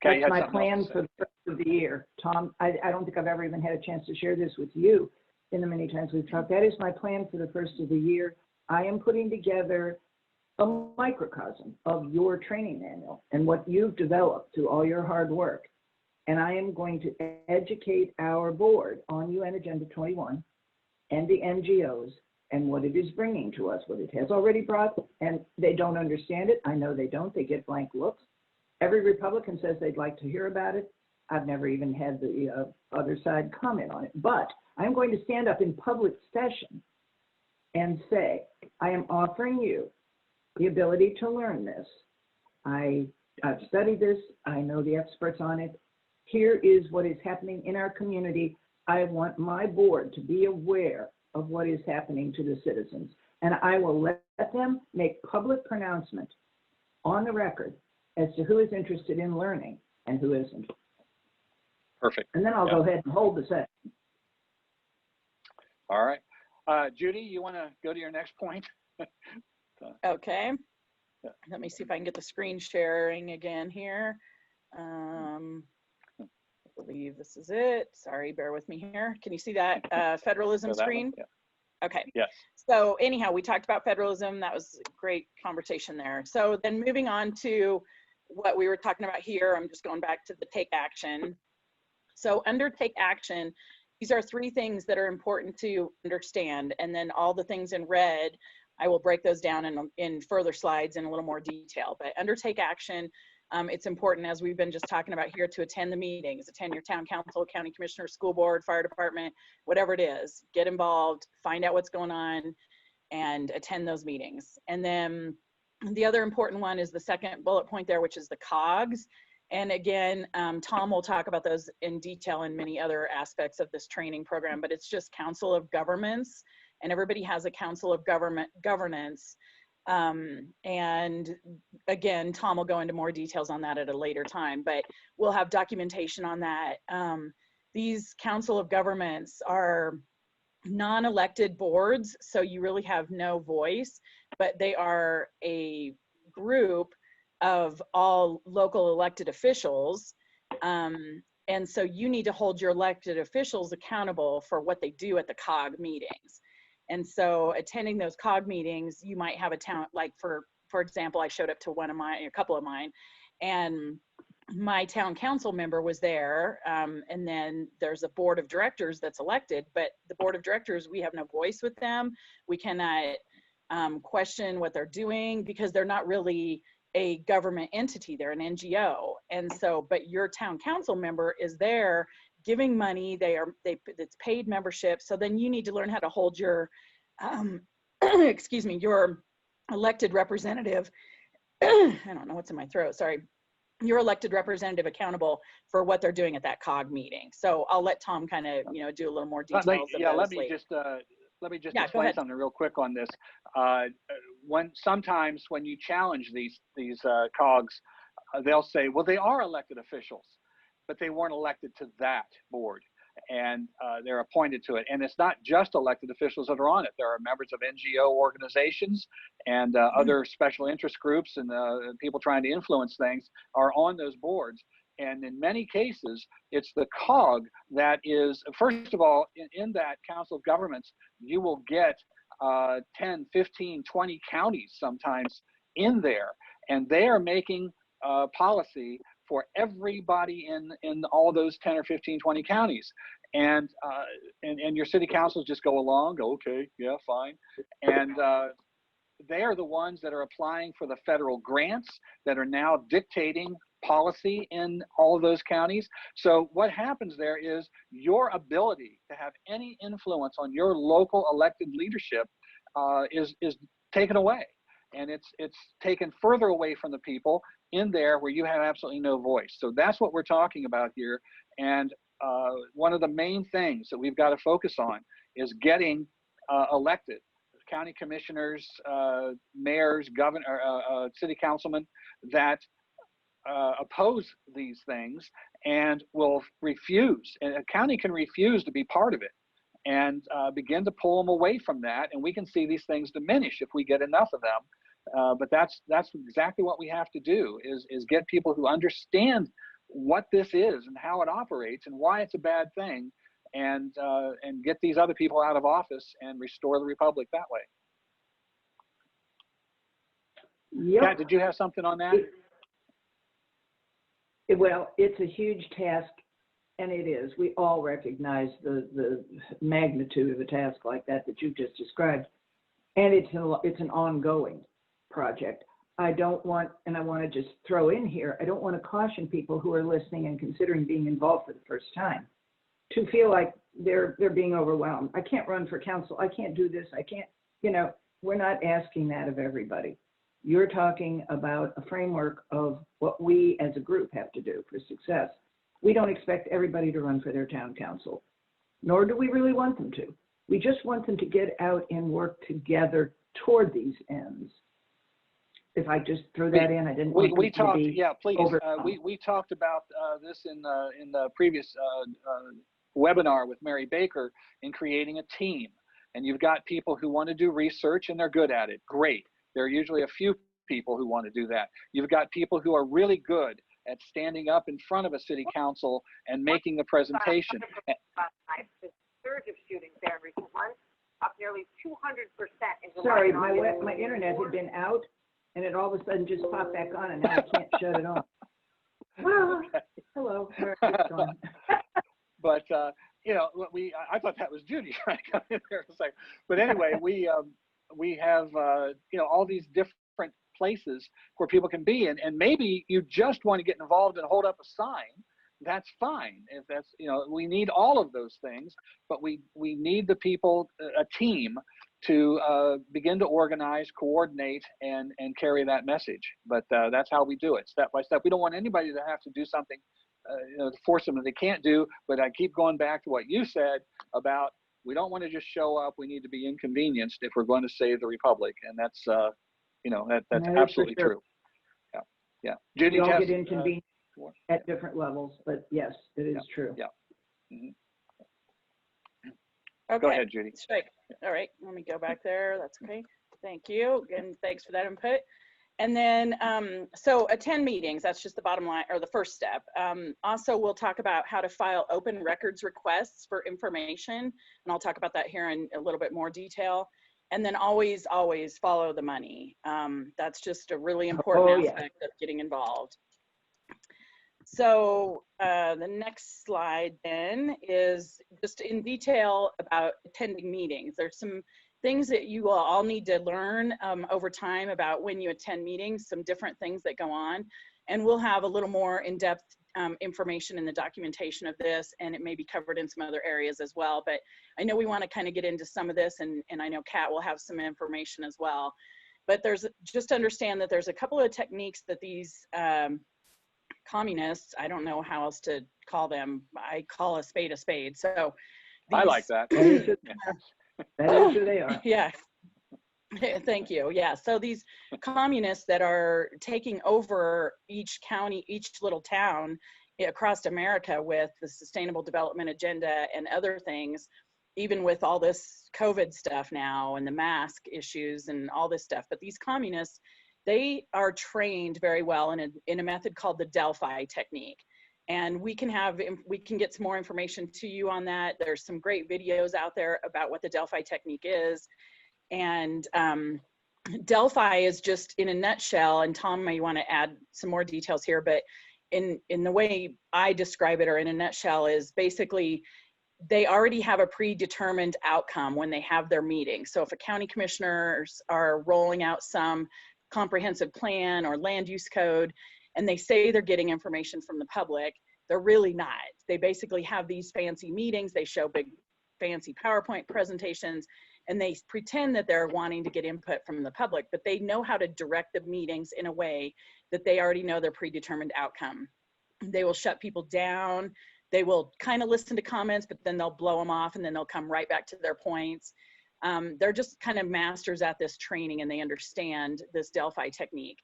Speaker 1: Okay,
Speaker 2: that's my plan for the rest of the year. Tom, I don't think I've ever even had a chance to share this with you in the many times we've talked. That is my plan for the first of the year. I am putting together a microcosm of your training manual and what you've developed through all your hard work. And I am going to educate our board on UN Agenda 21 and the NGOs and what it is bringing to us, what it has already brought, and they don't understand it. I know they don't. They get blank looks. Every Republican says they'd like to hear about it. I've never even had the other side comment on it. But I'm going to stand up in public session and say, I am offering you the ability to learn this. I've studied this. I know the experts on it. Here is what is happening in our community. I want my board to be aware of what is happening to the citizens. And I will let them make public pronouncement on the record as to who is interested in learning and who isn't.
Speaker 1: Perfect.
Speaker 2: And then I'll go ahead and hold the session.
Speaker 1: All right. Judy, you want to go to your next point?
Speaker 3: Okay.
Speaker 1: Yeah.
Speaker 3: Let me see if I can get the screen sharing again here. I believe this is it. Sorry, bear with me here. Can you see that federalism screen?
Speaker 1: Yeah.
Speaker 3: Okay.
Speaker 1: Yes.
Speaker 3: So anyhow, we talked about federalism. That was a great conversation there. So then moving on to what we were talking about here, I'm just going back to the take action. So under take action, these are 3 things that are important to understand. And then all the things in red, I will break those down in further slides in a little more detail. But under take action, it's important, as we've been just talking about here, to attend the meetings, attend your town council, county commissioner, school board, fire department, whatever it is. Get involved, find out what's going on, and attend those meetings. And then the other important one is the second bullet point there, which is the COGS. And again, Tom will talk about those in detail in many other aspects of this training program, but it's just Council of Governments, and everybody has a Council of Governance. And again, Tom will go into more details on that at a later time, but we'll have documentation on that. These Council of Governments are non-elected boards, so you really have no voice, but they are a group of all local elected officials. And so you need to hold your elected officials accountable for what they do at the COG meetings. And so attending those COG meetings, you might have a town, like for example, I showed up to a couple of mine, and my town council member was there. And then there's a board of directors that's elected, but the board of directors, we have no voice with them. We cannot question what they're doing because they're not really a government entity, they're an NGO. And so, but your town council member is there giving money, it's paid membership. So then you need to learn how to hold your, excuse me, your elected representative, I don't know what's in my throat, sorry, your elected representative accountable for what they're doing at that COG meeting. So I'll let Tom kind of, do a little more details.
Speaker 1: Let me just explain something real quick on this. Sometimes when you challenge these COGs, they'll say, well, they are elected officials, but they weren't elected to that board, and they're appointed to it. And it's not just elected officials that are on it. There are members of NGO organizations and other special interest groups, and people trying to influence things are on those boards. And in many cases, it's the COG that is, first of all, in that Council of Governments, you will get 10, 15, 20 counties sometimes in there, and they are making policy for everybody in all those 10 or 15, 20 counties. And your city councils just go along, go, okay, yeah, fine. And they are the ones that are applying for the federal grants that are now dictating policy in all of those counties. So what happens there is your ability to have any influence on your local elected leadership is taken away. and it's taken further away from the people in there where you have absolutely no voice. So that's what we're talking about here. And one of the main things that we've got to focus on is getting elected county commissioners, mayors, governor, city councilmen that oppose these things and will refuse. And a county can refuse to be part of it and begin to pull them away from that. And we can see these things diminish if we get enough of them. But that's exactly what we have to do is get people who understand what this is and how it operates and why it's a bad thing, and get these other people out of office and restore the republic that way.
Speaker 2: Yep.
Speaker 1: Kat, did you have something on that?
Speaker 2: Well, it's a huge task, and it is. We all recognize the magnitude of a task like that you just described, and it's an ongoing project. I don't want, and I want to just throw in here, I don't want to caution people who are listening and considering being involved for the first time to feel like they're being overwhelmed. I can't run for council. I can't do this. I can't, we're not asking that of everybody. You're talking about a framework of what we as a group have to do for success. We don't expect everybody to run for their town council, nor do we really want them to. We just want them to get out and work together toward these ends. If I just throw that in, I didn't want
Speaker 1: we talked,
Speaker 2: to be
Speaker 1: yeah, please. We talked about this in the previous webinar with Mary Baker in creating a team. And you've got people who want to do research and they're good at it. Great. There are usually a few people who want to do that. You've got people who are really good at standing up in front of a city council and making the presentation.
Speaker 4: The surge of shootings there in recent months, up nearly 200% in July.
Speaker 2: Sorry, my internet had been out, and it all of a sudden just popped back on, and now I can't shut it off.
Speaker 1: Okay.
Speaker 2: Hello. It's gone.
Speaker 1: But I thought that was Judy trying to come in there a second. But anyway, we have all these different places where people can be, and maybe you just want to get involved and hold up a sign. That's fine. If that's we need all of those things, but we need the people, a team, to begin to organize, coordinate, and carry that message. But that's how we do it, step by step. We don't want anybody to have to do something to force them that they can't do. But I keep going back to what you said about we don't want to just show up. We need to be inconvenienced if we're going to save the republic, and that's that's absolutely true. Yeah. Judy,
Speaker 2: we all get inconvenienced at different levels, but yes, it is true.
Speaker 1: Yeah. Mm-hmm.
Speaker 3: Okay.
Speaker 1: Go ahead, Judy.
Speaker 3: Straight. All right, let me go back there. That's okay. Thank you, and thanks for that input. And then, so attend meetings, that's just the bottom line, or the first step. Also, we'll talk about how to file open records requests for information, and I'll talk about that here in a little bit more detail. And then always, always follow the money. That's just a really important aspect of getting involved. So the next slide then is just in detail about attending meetings. There's some things that you will all need to learn over time about when you attend meetings, some different things that go on. And we'll have a little more in-depth information in the documentation of this, and it may be covered in some other areas as well. But I know we want to kind of get into some of this, and I know Kat will have some information as well. But there's just understand that there's a couple of techniques that these communists, I don't know how else to call them, I call a spade a spade. So
Speaker 1: I like that.
Speaker 2: That is who they are.
Speaker 3: Yeah. Thank you. Yeah. So these communists that are taking over each county, each little town across America with the Sustainable Development Agenda and other things, even with all this COVID stuff now and the mask issues and all this stuff. But these communists, they are trained very well in a method called the Delphi technique. And we can get some more information to you on that. There's some great videos out there about what the Delphi technique is. And Delphi is just in a nutshell, and Tom may want to add some more details here, but in the way I describe it, or in a nutshell, is basically they already have a predetermined outcome when they have their meeting. So if a county commissioners are rolling out some comprehensive plan or land use code, and they say they're getting information from the public, they're really not. They basically have these fancy meetings, they show big fancy PowerPoint presentations, and they pretend that they're wanting to get input from the public, but they know how to direct the meetings in a way that they already know their predetermined outcome. They will shut people down. They will kind of listen to comments, but then they'll blow them off and then they'll come right back to their points. They're just kind of masters at this training, and they understand this Delphi technique.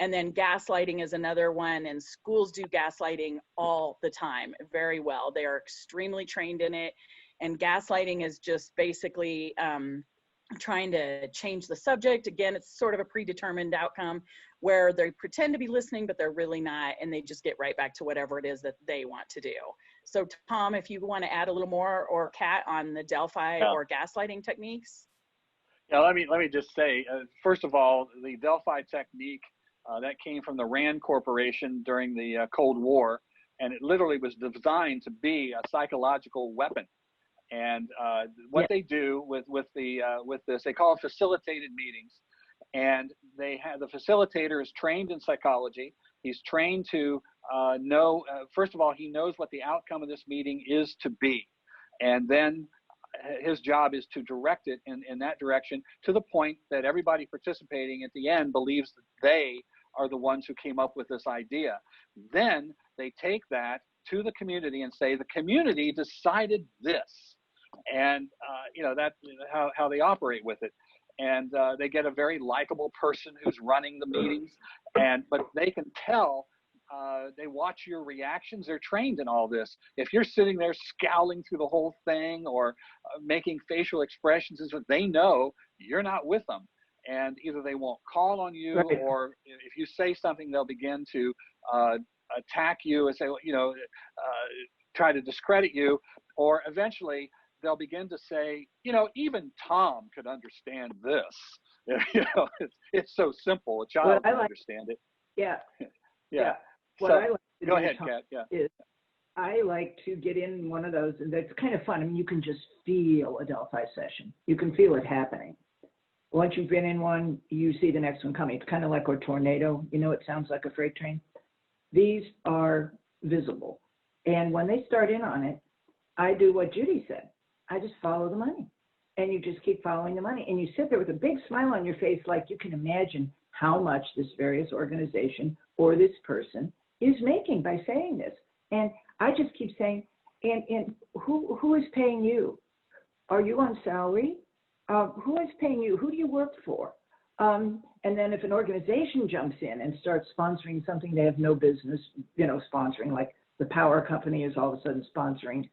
Speaker 3: And then gaslighting is another one, and schools do gaslighting all the time very well. They are extremely trained in it. And gaslighting is just basically trying to change the subject. Again, it's sort of a predetermined outcome where they pretend to be listening, but they're really not, and they just get right back to whatever it is that they want to do. So Tom, if you want to add a little more, or Kat, on the Delphi or gaslighting techniques.
Speaker 1: Yeah, let me just say, first of all, the Delphi technique, that came from the Rand Corporation during the Cold War, and it literally was designed to be a psychological weapon. And what they do with this, they call it facilitated meetings, and they have the facilitator is trained in psychology. He's trained to know, first of all, he knows what the outcome of this meeting is to be, and then his job is to direct it in that direction to the point that everybody participating at the end believes that they are the ones who came up with this idea. Then they take that to the community and say, the community decided this. And, that's how they operate with it. And they get a very likable person who's running the meetings, but they can tell, they watch your reactions. They're trained in all this. If you're sitting there scowling through the whole thing or making facial expressions, they know you're not with them. And either they won't call on you, right, or if you say something, they'll begin to attack you and say, try to discredit you, or eventually they'll begin to say, even Tom could understand this. It's so simple. A child can understand it.
Speaker 2: Yeah.
Speaker 1: Yeah.
Speaker 2: What
Speaker 1: So,
Speaker 2: I like to
Speaker 1: go
Speaker 2: do,
Speaker 1: ahead,
Speaker 2: Tom,
Speaker 1: Kat. Yeah.
Speaker 2: is I like to get in one of those, and that's kind of fun. I mean, you can just feel a Delphi session. You can feel it happening. Once you've been in one, you see the next one coming. It's kind of like a tornado. It sounds like a freight train. These are visible. And when they start in on it, I do what Judy said. I just follow the money. And you just keep following the money. And you sit there with a big smile on your face, like you can imagine how much this various organization or this person is making by saying this. And I just keep saying, and who is paying you? Are you on salary? Who is paying you? Who do you work for? And then if an organization jumps in and starts sponsoring something they have no business, sponsoring, like the power company is all of a sudden sponsoring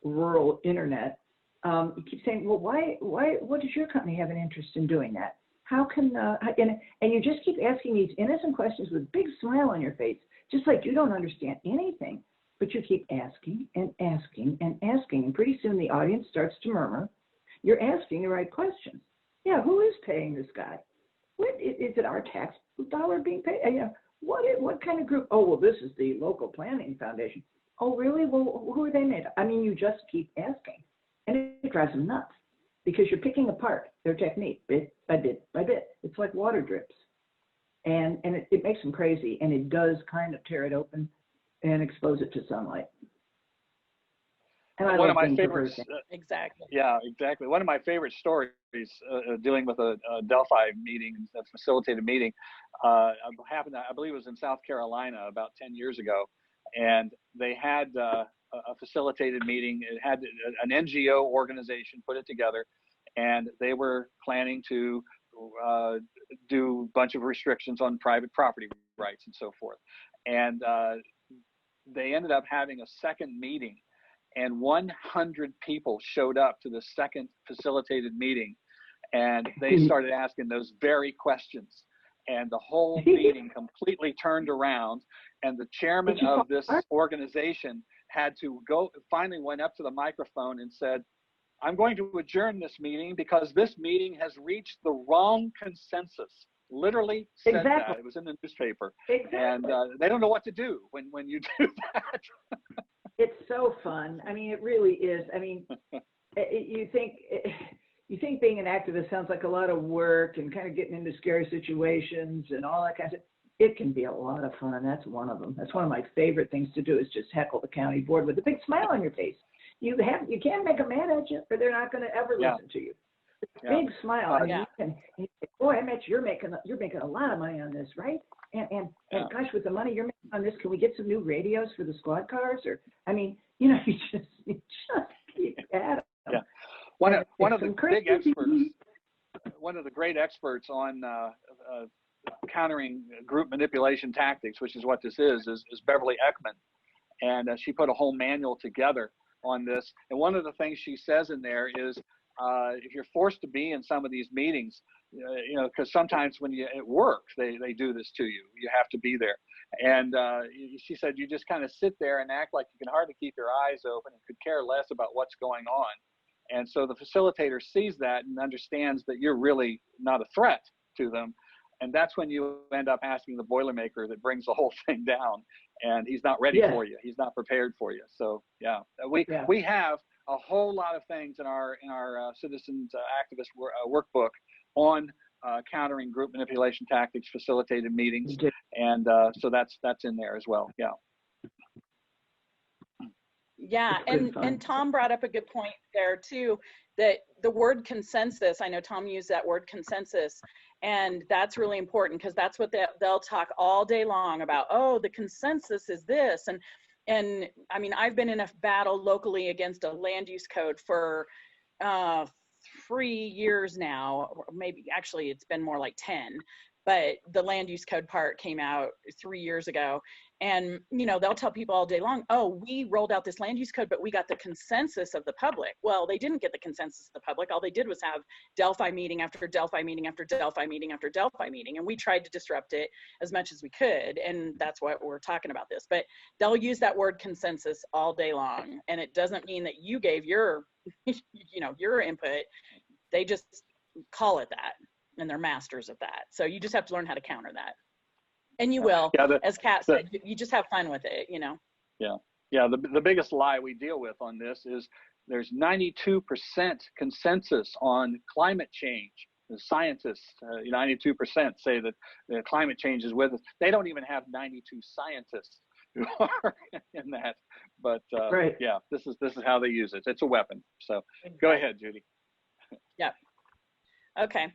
Speaker 2: rural internet, you keep saying, well, why, what does your company have an interest in doing that? How can, and you just keep asking these innocent questions with a big smile on your face, just like you don't understand anything, but you keep asking and asking and asking, and pretty soon the audience starts to murmur. You're asking the right questions. Yeah, who is paying this guy? What is it? Our tax dollar being paid? What kind of group? Oh, well, this is the local planning foundation. Oh, really? Well, who are they made of? I mean, you just keep asking, and it drives them nuts because you're picking apart their technique bit by bit by bit. It's like water drips, and it makes them crazy, and it does kind of tear it open and expose it to sunlight.
Speaker 1: One of my favorites.
Speaker 3: Exactly.
Speaker 1: Yeah, exactly. One of my favorite stories dealing with a Delphi meeting, a facilitated meeting, happened, I believe it was in South Carolina about 10 years ago. And they had a facilitated meeting. It had an NGO organization put it together, and they were planning to do a bunch of restrictions on private property rights and so forth. And they ended up having a second meeting, and 100 people showed up to the second facilitated meeting, and they started asking those very questions. And the whole meeting completely turned around, and the chairman of this organization had to finally went up to the microphone and said, I'm going to adjourn this meeting because this meeting has reached the wrong consensus. Literally said that. It was in the newspaper.
Speaker 2: Exactly.
Speaker 1: And they don't know what to do when you do that.
Speaker 2: It's so fun. I mean, it really is. I mean, you think being an activist sounds like a lot of work and kind of getting into scary situations and all that kind of stuff. It can be a lot of fun. That's one of them. That's one of my favorite things to do, is just heckle the county board with a big smile on your face. You can't make them mad at you, or they're not going to ever listen to you.
Speaker 1: Yeah.
Speaker 2: Big smile. And
Speaker 3: Yeah.
Speaker 2: you can say, boy, I bet you're making a lot of money on this, right? And
Speaker 1: Yeah.
Speaker 2: gosh, with the money you're making on this, can we get some new radios for the squad cars? Or, I mean, you know, you just keep at them.
Speaker 1: Yeah. One of the
Speaker 2: Some
Speaker 1: big
Speaker 2: crazy-
Speaker 1: experts, one of the great experts on countering group manipulation tactics, which is what this is Beverly Eckman. And she put a whole manual together on this. And one of the things she says in there is, if you're forced to be in some of these meetings, you know, because sometimes when you at work, they do this to you. You have to be there. And she said you just kind of sit there and act like you can hardly keep your eyes open and could care less about what's going on. And so the facilitator sees that and understands that you're really not a threat to them. And that's when you end up asking the Boilermaker that brings the whole thing down, and he's not ready for you. He's not prepared for you. So yeah, we have a whole lot of things in our citizens activist workbook on countering group manipulation tactics, facilitated meetings, and so that's in there as well. Yeah.
Speaker 3: Yeah, and Tom brought up a good point there too, that the word consensus, I know Tom used that word consensus, and that's really important because that's what they'll talk all day long about. Oh, the consensus is this. And I mean, I've been in a battle locally against a land use code for 3 years now, or maybe actually it's been more like 10. But the land use code part came out 3 years ago. And, you know, they'll tell people all day long, oh, we rolled out this land use code, but we got the consensus of the public. Well, they didn't get the consensus of the public. All they did was have Delphi meeting after Delphi meeting after Delphi meeting after Delphi meeting. And we tried to disrupt it as much as we could. And that's what we're talking about this. But they'll use that word consensus all day long. And it doesn't mean that you gave your, you know, your input. They just call it that. And they're masters of that. So you just have to learn how to counter that. And you will, as Kat said, you just have fun with it, you know? Yeah.
Speaker 1: Yeah, the biggest lie we deal with on this is there's 92% consensus on climate change. The scientists, 92% say that the climate change is with us. They don't even have 92 scientists who are in that. But
Speaker 2: right.
Speaker 1: Yeah, this is how they use it. It's a weapon. So go ahead, Judy.
Speaker 3: Yeah. Okay.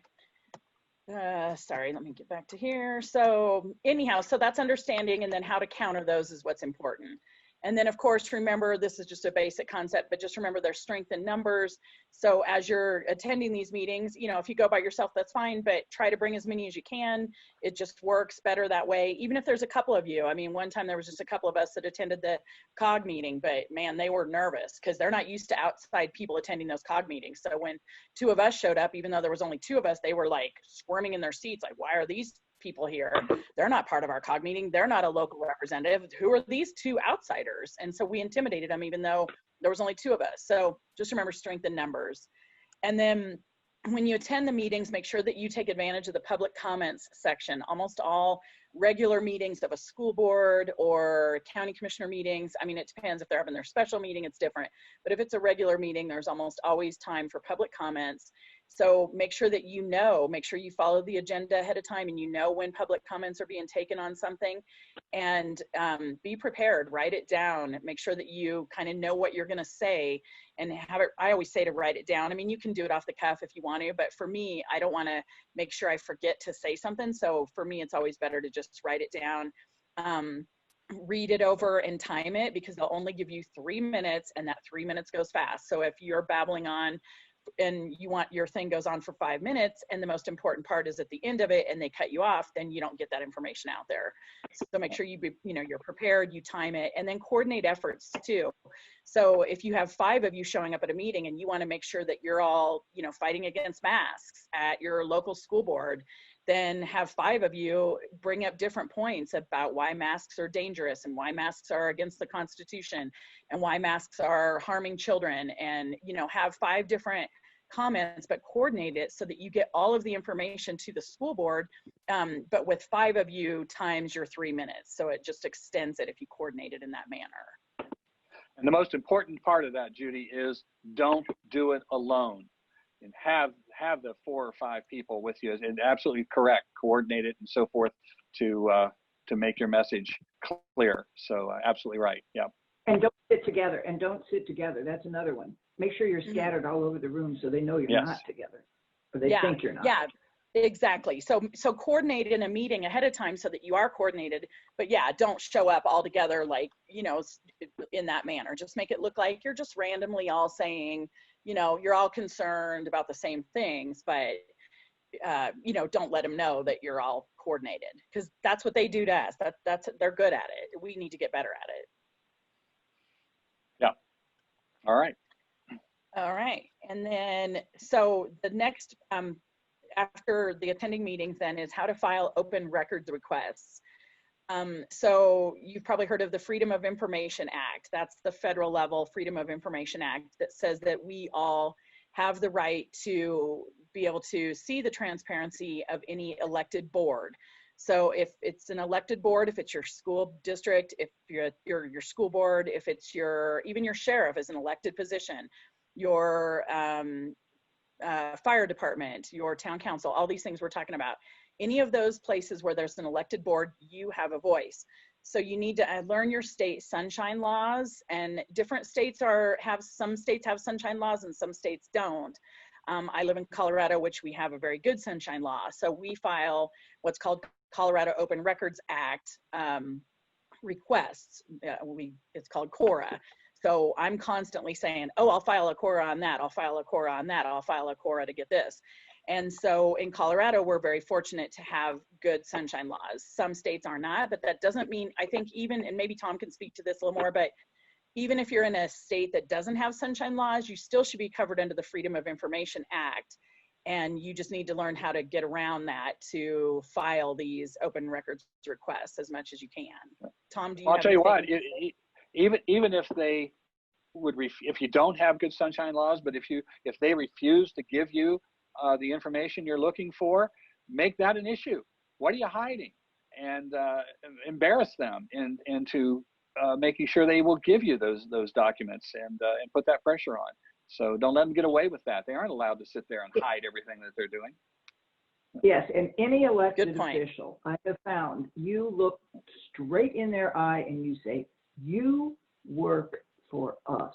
Speaker 3: Sorry, let me get back to here. So anyhow, so that's understanding, and then how to counter those is what's important. And then of course, remember, this is just a basic concept, but just remember there's strength in numbers. So as you're attending these meetings, you know, if you go by yourself, that's fine, but try to bring as many as you can. It just works better that way. Even if there's a couple of you. I mean, one time there was just a couple of us that attended the COG meeting, but man, they were nervous because they're not used to outside people attending those COG meetings. So when 2 of us showed up, even though there was only 2 of us, they were like squirming in their seats. Like, why are these people here? They're not part of our COG meeting. They're not a local representative. Who are these 2 outsiders? And so we intimidated them, even though there was only 2 of us. So just remember strength in numbers. And then when you attend the meetings, make sure that you take advantage of the public comments section. Almost all regular meetings of a school board or county commissioner meetings, I mean, it depends if they're having their special meeting, it's different. But if it's a regular meeting, there's almost always time for public comments. So make sure that you know, make sure you follow the agenda ahead of time and you know when public comments are being taken on something, and be prepared, write it down, make sure that you kind of know what you're going to say and have it. I always say to write it down. I mean, you can do it off the cuff if you want to, but for me, I don't want to make sure I forget to say something. So for me, it's always better to just write it down, read it over and time it, because they'll only give you 3 minutes and that 3 minutes goes fast. So if you're babbling on and you want your thing goes on for 5 minutes and the most important part is at the end of it and they cut you off, then you don't get that information out there. So make sure you're prepared, you time it, and then coordinate efforts too. So if you have 5 of you showing up at a meeting and you want to make sure that you're all, fighting against masks at your local school board, then have 5 of you bring up different points about why masks are dangerous and why masks are against the Constitution and why masks are harming children, and have 5 different comments, but coordinate it so that you get all of the information to the school board, but with 5 of you times your 3 minutes. So it just extends it if you coordinate it in that manner.
Speaker 1: And the most important part of that, Judy, is don't do it alone. And have the 4 or 5 people with you, and absolutely correct, coordinate it and so forth to make your message clear. So absolutely right. Yeah.
Speaker 2: And don't sit together. That's another one. Make sure you're scattered all over the room so they know you're not together. Or they
Speaker 3: Yeah,
Speaker 2: think you're not.
Speaker 3: yeah, exactly. So coordinate in a meeting ahead of time so that you are coordinated, but yeah, don't show up all together like, you know, in that manner. Just make it look like you're just randomly all saying, you know, you're all concerned about the same things, but you know, don't let them know that you're all coordinated, because that's what they do to us. They're good at it. We need to get better at it.
Speaker 1: Yeah. All right.
Speaker 3: All right. And then, so the next, after the attending meetings then, is how to file open records requests. So you've probably heard of the Freedom of Information Act. That's the federal level Freedom of Information Act that says that we all have the right to be able to see the transparency of any elected board. So if it's an elected board, if it's your school district, if you're your school board, if it's even your sheriff is an elected position, your fire department, your town council, all these things we're talking about. Any of those places where there's an elected board, you have a voice. So you need to learn your state sunshine laws, and different states some states have sunshine laws and some states don't. I live in Colorado, which we have a very good sunshine law. So we file what's called Colorado Open Records Act requests. It's called CORA. So I'm constantly saying, oh, I'll file a CORA on that. I'll file a CORA on that. I'll file a CORA to get this. And so in Colorado, we're very fortunate to have good sunshine laws. Some states are not, but that doesn't mean, I think even, and maybe Tom can speak to this a little more, but even if you're in a state that doesn't have sunshine laws, you still should be covered under the Freedom of Information Act. And you just need to learn how to get around that to file these open records requests as much as you can. Tom, do you
Speaker 1: I'll tell you what, even if they would, if you don't have good sunshine laws, but if they refuse to give you the information you're looking for, make that an issue. What are you hiding? And embarrass them into making sure they will give you those documents and put that pressure on. So don't let them get away with that. They aren't allowed to sit there and hide everything that they're doing.
Speaker 2: Yes, and any elected official, I have found, you look straight in their eye and you say, you work for us.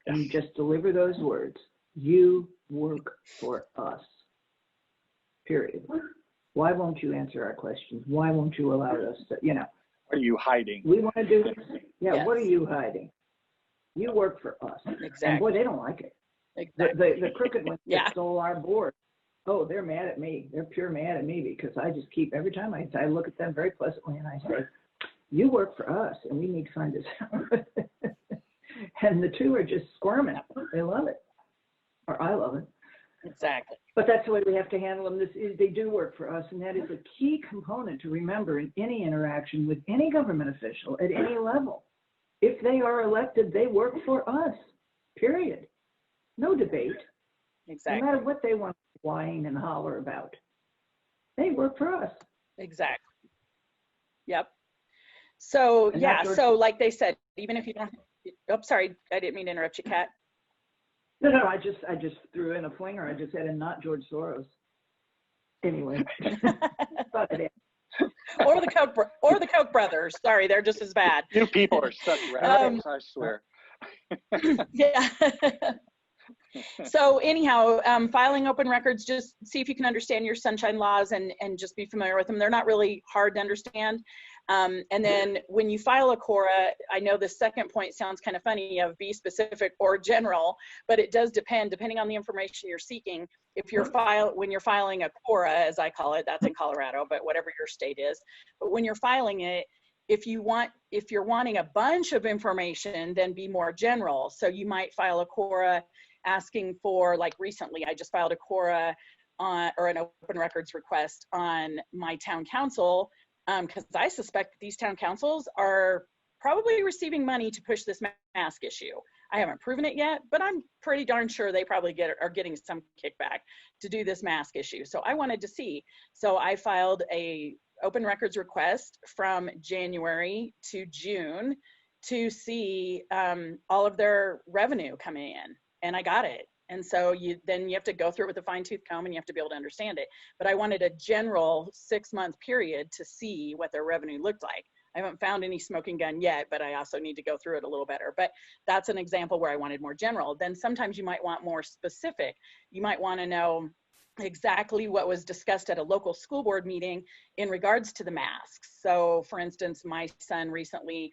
Speaker 2: And you just deliver those words. You work for us. Period. Why won't you answer our questions? Why won't you allow us to, you know?
Speaker 1: What are you hiding?
Speaker 2: We want to do this. Yeah,
Speaker 3: Yes.
Speaker 2: What are you hiding? You work for us.
Speaker 3: Exactly.
Speaker 2: And boy, they don't like it.
Speaker 3: Exactly.
Speaker 2: The crooked ones
Speaker 3: Yeah.
Speaker 2: that stole our board. Oh, they're mad at me. They're pure mad at me because I just keep, every time I look at them very pleasantly and I say, you work for us and we need to find this out. And the two are just squirming. They love it. Or I love it.
Speaker 3: Exactly.
Speaker 2: But that's the way we have to handle them. They do work for us, and that is a key component to remember in any interaction with any government official at any level. If they are elected, they work for us, period. No debate.
Speaker 3: Exactly.
Speaker 2: No matter what they want to whine and holler about. They work for us.
Speaker 3: Exactly. Yep. So,
Speaker 2: And
Speaker 3: yeah, so like they said, even if you don't, oh, sorry, I didn't mean to interrupt you, Kat.
Speaker 2: No, I just threw in a flinger. I just said, and not George Soros. Anyway.
Speaker 3: Or the Koch brothers. Sorry, they're just as bad.
Speaker 1: You people are such radicals, I swear.
Speaker 3: Yeah. So anyhow, filing open records, just see if you can understand your sunshine laws and just be familiar with them. They're not really hard to understand. And then when you file a CORA, I know the second point sounds kind of funny of be specific or general, but it does depending on the information you're seeking. If you're when you're filing a CORA, as I call it, that's in Colorado, but whatever your state is, but when you're filing it, if you're wanting a bunch of information, then be more general. So you might file a CORA asking for, like recently, I just filed a CORA or an open records request on my town council, because I suspect these town councils are probably receiving money to push this mask issue. I haven't proven it yet, but I'm pretty darn sure they probably are getting some kickback to do this mask issue. So I wanted to see. So I filed a open records request from January to June to see all of their revenue coming in, and I got it. And so then you have to go through it with a fine-tooth comb and you have to be able to understand it. But I wanted a general 6-month period to see what their revenue looked like. I haven't found any smoking gun yet, but I also need to go through it a little better. But that's an example where I wanted more general. Then sometimes you might want more specific. You might want to know exactly what was discussed at a local school board meeting in regards to the masks. So for instance, my son recently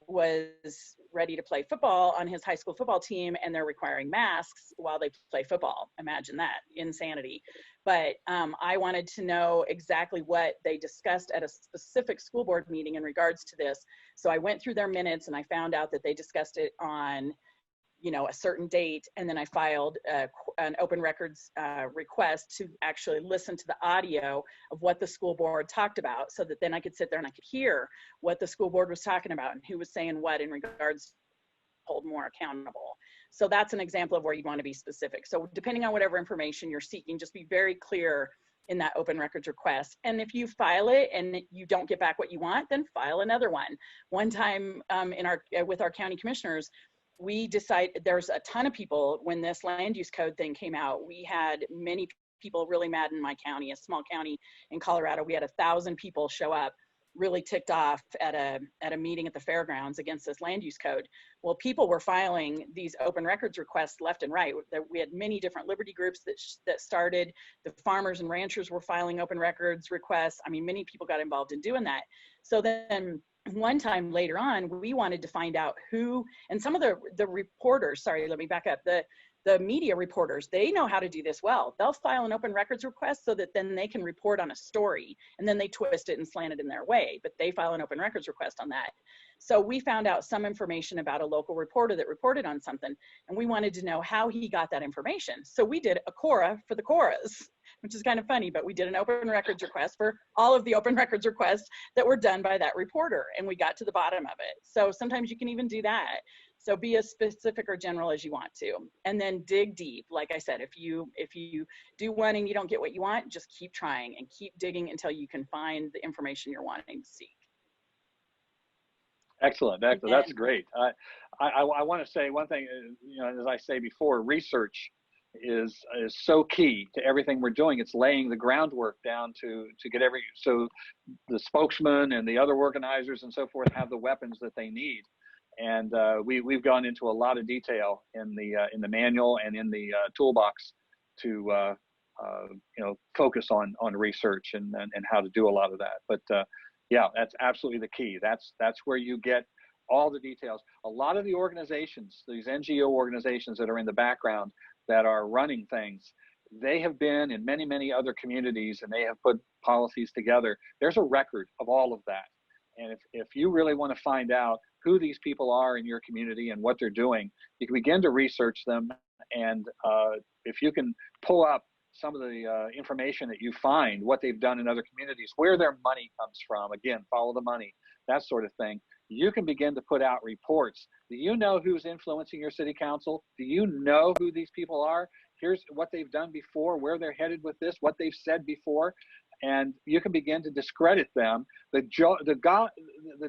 Speaker 3: was ready to play football on his high school football team, and they're requiring masks while they play football. Imagine that, insanity. But I wanted to know exactly what they discussed at a specific school board meeting in regards to this. So I went through their minutes and I found out that they discussed it on, you know, a certain date, and then I filed an open records request to actually listen to the audio of what the school board talked about, so that then I could sit there and I could hear what the school board was talking about and who was saying what in regards to hold more accountable. So that's an example of where you want to be specific. So depending on whatever information you're seeking, just be very clear in that open records request. And if you file it and you don't get back what you want, then file another one. One time with our county commissioners, we decided, there's a ton of people when this land use code thing came out. We had many people really mad in my county, a small county in Colorado. We had 1,000 people show up really ticked off at a meeting at the fairgrounds against this land use code. Well, people were filing these open records requests left and right. We had many different liberty groups that started. The farmers and ranchers were filing open records requests. I mean, many people got involved in doing that. So then one time later on, we wanted to find out who, and some of the reporters, sorry, let me back up, the media reporters, they know how to do this well. They'll file an open records request so that then they can report on a story, and then they twist it and slant it in their way, but they file an open records request on that. So we found out some information about a local reporter that reported on something, and we wanted to know how he got that information. So we did a CORA for the CORAs, which is kind of funny, but we did an open records request for all of the open records requests that were done by that reporter, and we got to the bottom of it. So sometimes you can even do that. So be as specific or general as you want to, and then dig deep. Like I said, if you do one and you don't get what you want, just keep trying and keep digging until you can find the information you're wanting to seek.
Speaker 1: Excellent, excellent. That's great. I want to say one thing. You know, as I say before, research is so key to everything we're doing. It's laying the groundwork down to get so the spokesman and the other organizers and so forth have the weapons that they need. And we've gone into a lot of detail in the manual and in the toolbox to you know, focus on research and how to do a lot of that. But yeah, that's absolutely the key. That's where you get all the details. A lot of the organizations, these NGO organizations that are in the background that are running things, they have been in many other communities, and they have put policies together. There's a record of all of that. And if you really want to find out who these people are in your community and what they're doing, you can begin to research them. And if you can pull up some of the information that you find, what they've done in other communities, where their money comes from, again, follow the money, that sort of thing, you can begin to put out reports. Do you know who's influencing your city council? Do you know who these people are? Here's what they've done before, where they're headed with this, what they've said before. And you can begin to discredit them. The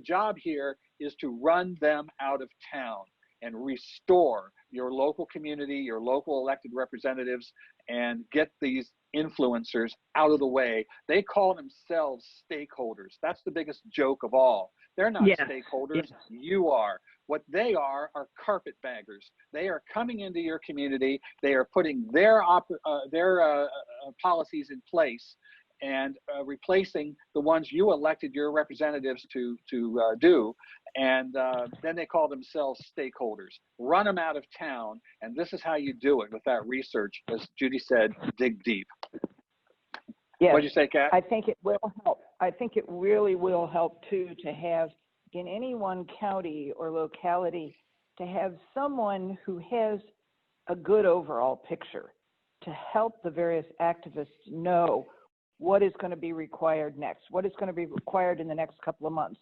Speaker 1: job here is to run them out of town and restore your local community, your local elected representatives, and get these influencers out of the way. They call themselves stakeholders. That's the biggest joke of all. They're not stakeholders. You are. What they are carpetbaggers. They are coming into your community. They are putting their policies in place and replacing the ones you elected your representatives to do. And then they call themselves stakeholders. Run them out of town, and this is how you do it with that research. As Judy said, dig deep.
Speaker 2: Yes.
Speaker 1: What'd you say, Kat?
Speaker 2: I think it will help. I think it really will help too to have in any one county or locality to have someone who has a good overall picture to help the various activists know what is going to be required next, what is going to be required in the next couple of months.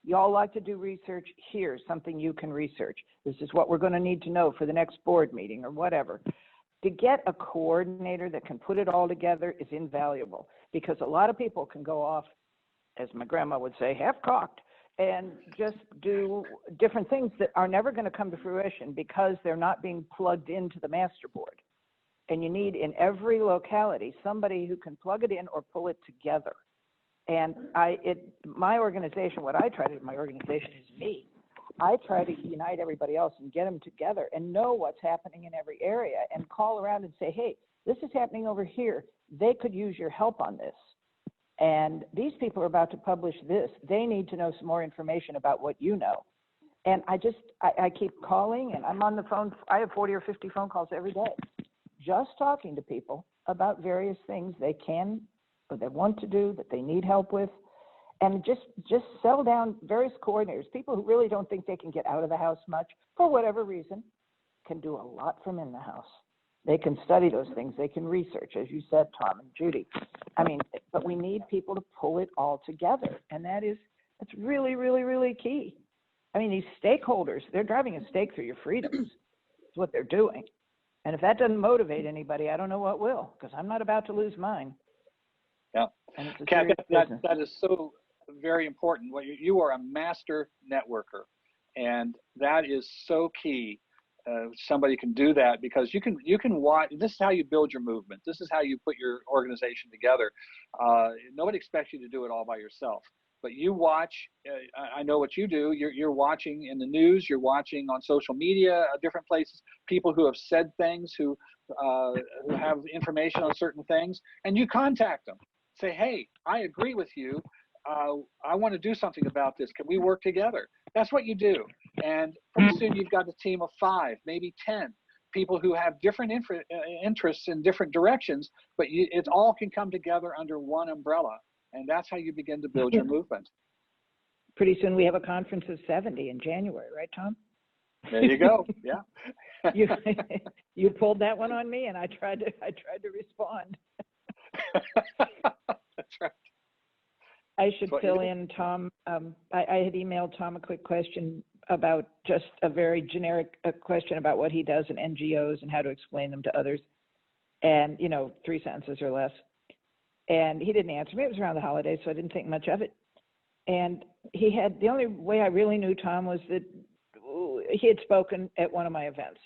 Speaker 2: Y'all like to do research? Here's something you can research. This is what we're going to need to know for the next board meeting or whatever. To get a coordinator that can put it all together is invaluable, because a lot of people can go off, as my grandma would say, half-cocked, and just do different things that are never going to come to fruition because they're not being plugged into the master board. And you need in every locality somebody who can plug it in or pull it together. And my organization, what I try to do, my organization is me. I try to unite everybody else and get them together and know what's happening in every area and call around and say, hey, this is happening over here. They could use your help on this. And these people are about to publish this. They need to know some more information about what you know. And I keep calling, and I'm on the phone. I have 40 or 50 phone calls every day, just talking to people about various things they can or they want to do, that they need help with, and just settle down various coordinators, people who really don't think they can get out of the house much for whatever reason, can do a lot from in the house. They can study those things. They can research, as you said, Tom and Judy. I mean, but we need people to pull it all together, and that's really, really, really key. I mean, these stakeholders, they're driving a stake through your freedoms. That's what they're doing. And if that doesn't motivate anybody, I don't know what will, because I'm not about to lose mine.
Speaker 1: Yeah. Kat, that is so very important. You are a master networker, and that is so key. Somebody can do that because you can watch. This is how you build your movement. This is how you put your organization together. Nobody expects you to do it all by yourself. But you watch, I know what you do, you're watching in the news, you're watching on social media, different places, people who have said things, who have information on certain things, and you contact them. Say, hey, I agree with you. I want to do something about this. Can we work together? That's what you do. And pretty soon you've got a team of 5, maybe 10 people who have different interests in different directions, but it all can come together under one umbrella. And that's how you begin to build your movement.
Speaker 2: Pretty soon we have a conference of 70 in January, right, Tom?
Speaker 1: There you go. Yeah.
Speaker 2: You pulled that one on me, and I tried to respond.
Speaker 1: That's right.
Speaker 2: I should fill in, Tom. I had emailed Tom a quick question about just a very generic question about what he does in NGOs and how to explain them to others, and 3 sentences or less. And he didn't answer me. It was around the holidays, so I didn't think much of it. And the only way I really knew Tom was that he had spoken at one of my events.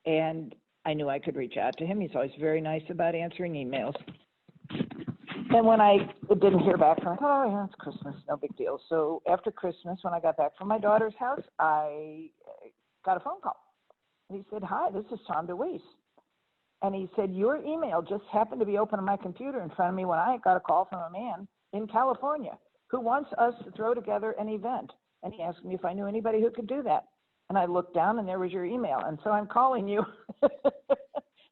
Speaker 2: And I knew I could reach out to him. He's always very nice about answering emails. And when I didn't hear back from him, oh, yeah, it's Christmas, no big deal. So after Christmas, when I got back from my daughter's house, I got a phone call. And he said, hi, this is Tom DeWeese. And he said, your email just happened to be open on my computer in front of me when I got a call from a man in California who wants us to throw together an event. And he asked me if I knew anybody who could do that. And I looked down and there was your email. And so I'm calling you.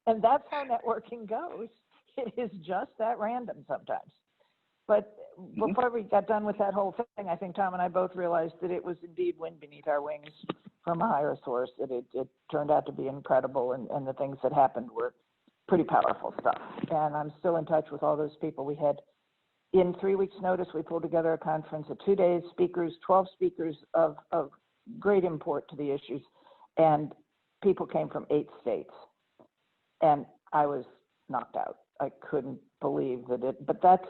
Speaker 2: And that's how networking goes. It is just that random sometimes. But before we got done with that whole thing, I think Tom and I both realized that it was indeed wind beneath our wings from a higher source. That it turned out to be incredible, and the things that happened were pretty powerful stuff. And I'm still in touch with all those people. We had, in 3 weeks' notice, we pulled together a conference of 2 days, 12 speakers of great import to the issues, and people came from 8 states. And I was knocked out. I couldn't believe but that's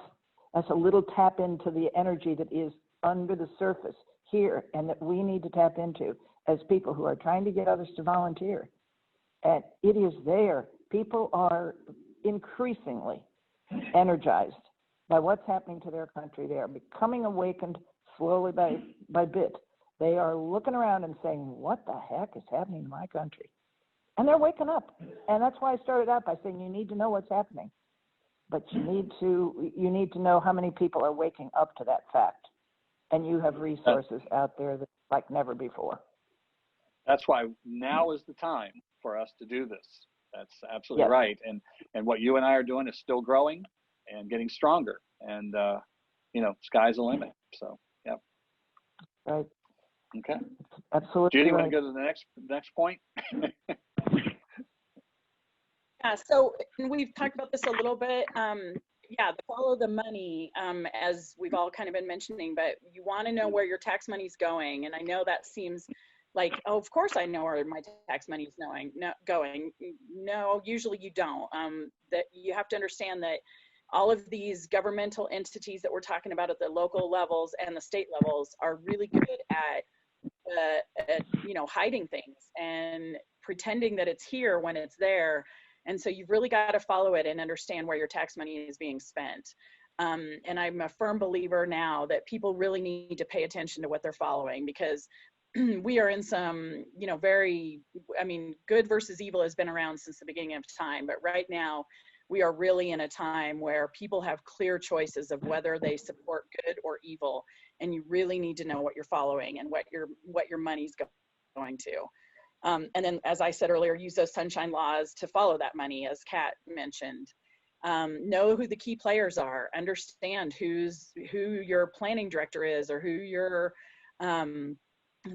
Speaker 2: a little tap into the energy that is under the surface here and that we need to tap into as people who are trying to get others to volunteer. And it is there. People are increasingly energized by what's happening to their country. They are becoming awakened slowly by bit. They are looking around and saying, what the heck is happening in my country? And they're waking up. And that's why I started out by saying you need to know what's happening. But you need to know how many people are waking up to that fact. And you have resources out there that like never before.
Speaker 1: That's why now is the time for us to do this. That's absolutely right. And what you and I are doing is still growing and getting stronger. And sky's the limit. So yeah.
Speaker 2: Right.
Speaker 1: Okay.
Speaker 2: Absolutely.
Speaker 1: Judy, want to go to the next point?
Speaker 3: Yeah, so we've talked about this a little bit. Follow the money, as we've all kind of been mentioning, but you want to know where your tax money's going. And I know that seems like, oh, of course I know where my tax money is going. No, usually you don't. That you have to understand that all of these governmental entities that we're talking about at the local levels and the state levels are really good at hiding things and pretending that it's here when it's there. And so you've really got to follow it and understand where your tax money is being spent. And I'm a firm believer now that people really need to pay attention to what they're following, because we are in some, good versus evil has been around since the beginning of time. But right now, we are really in a time where people have clear choices of whether they support good or evil. And you really need to know what you're following and what your money's going to. And then, as I said earlier, use those sunshine laws to follow that money, as Kat mentioned. Know who the key players are. Understand who your planning director is, or who your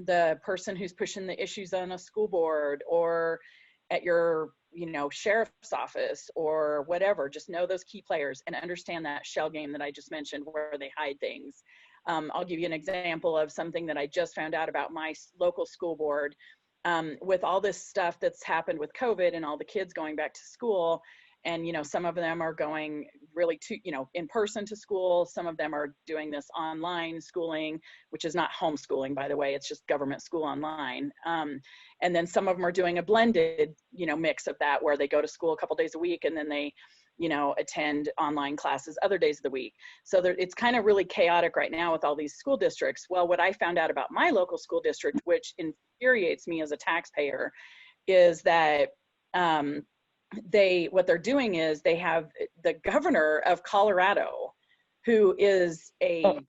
Speaker 3: the person who's pushing the issues on a school board or at your sheriff's office or whatever. Just know those key players and understand that shell game that I just mentioned, where they hide things. I'll give you an example of something that I just found out about my local school board. With all this stuff that's happened with COVID and all the kids going back to school, and some of them are going really to in person to school, some of them are doing this online schooling, which is not homeschooling, by the way, it's just government school online. And then some of them are doing a blended mix of that, where they go to school a couple days a week and then they attend online classes other days of the week. So it's kind of really chaotic right now with all these school districts. Well, what I found out about my local school district, which infuriates me as a taxpayer, is that what they're doing is they have the governor of Colorado, who is a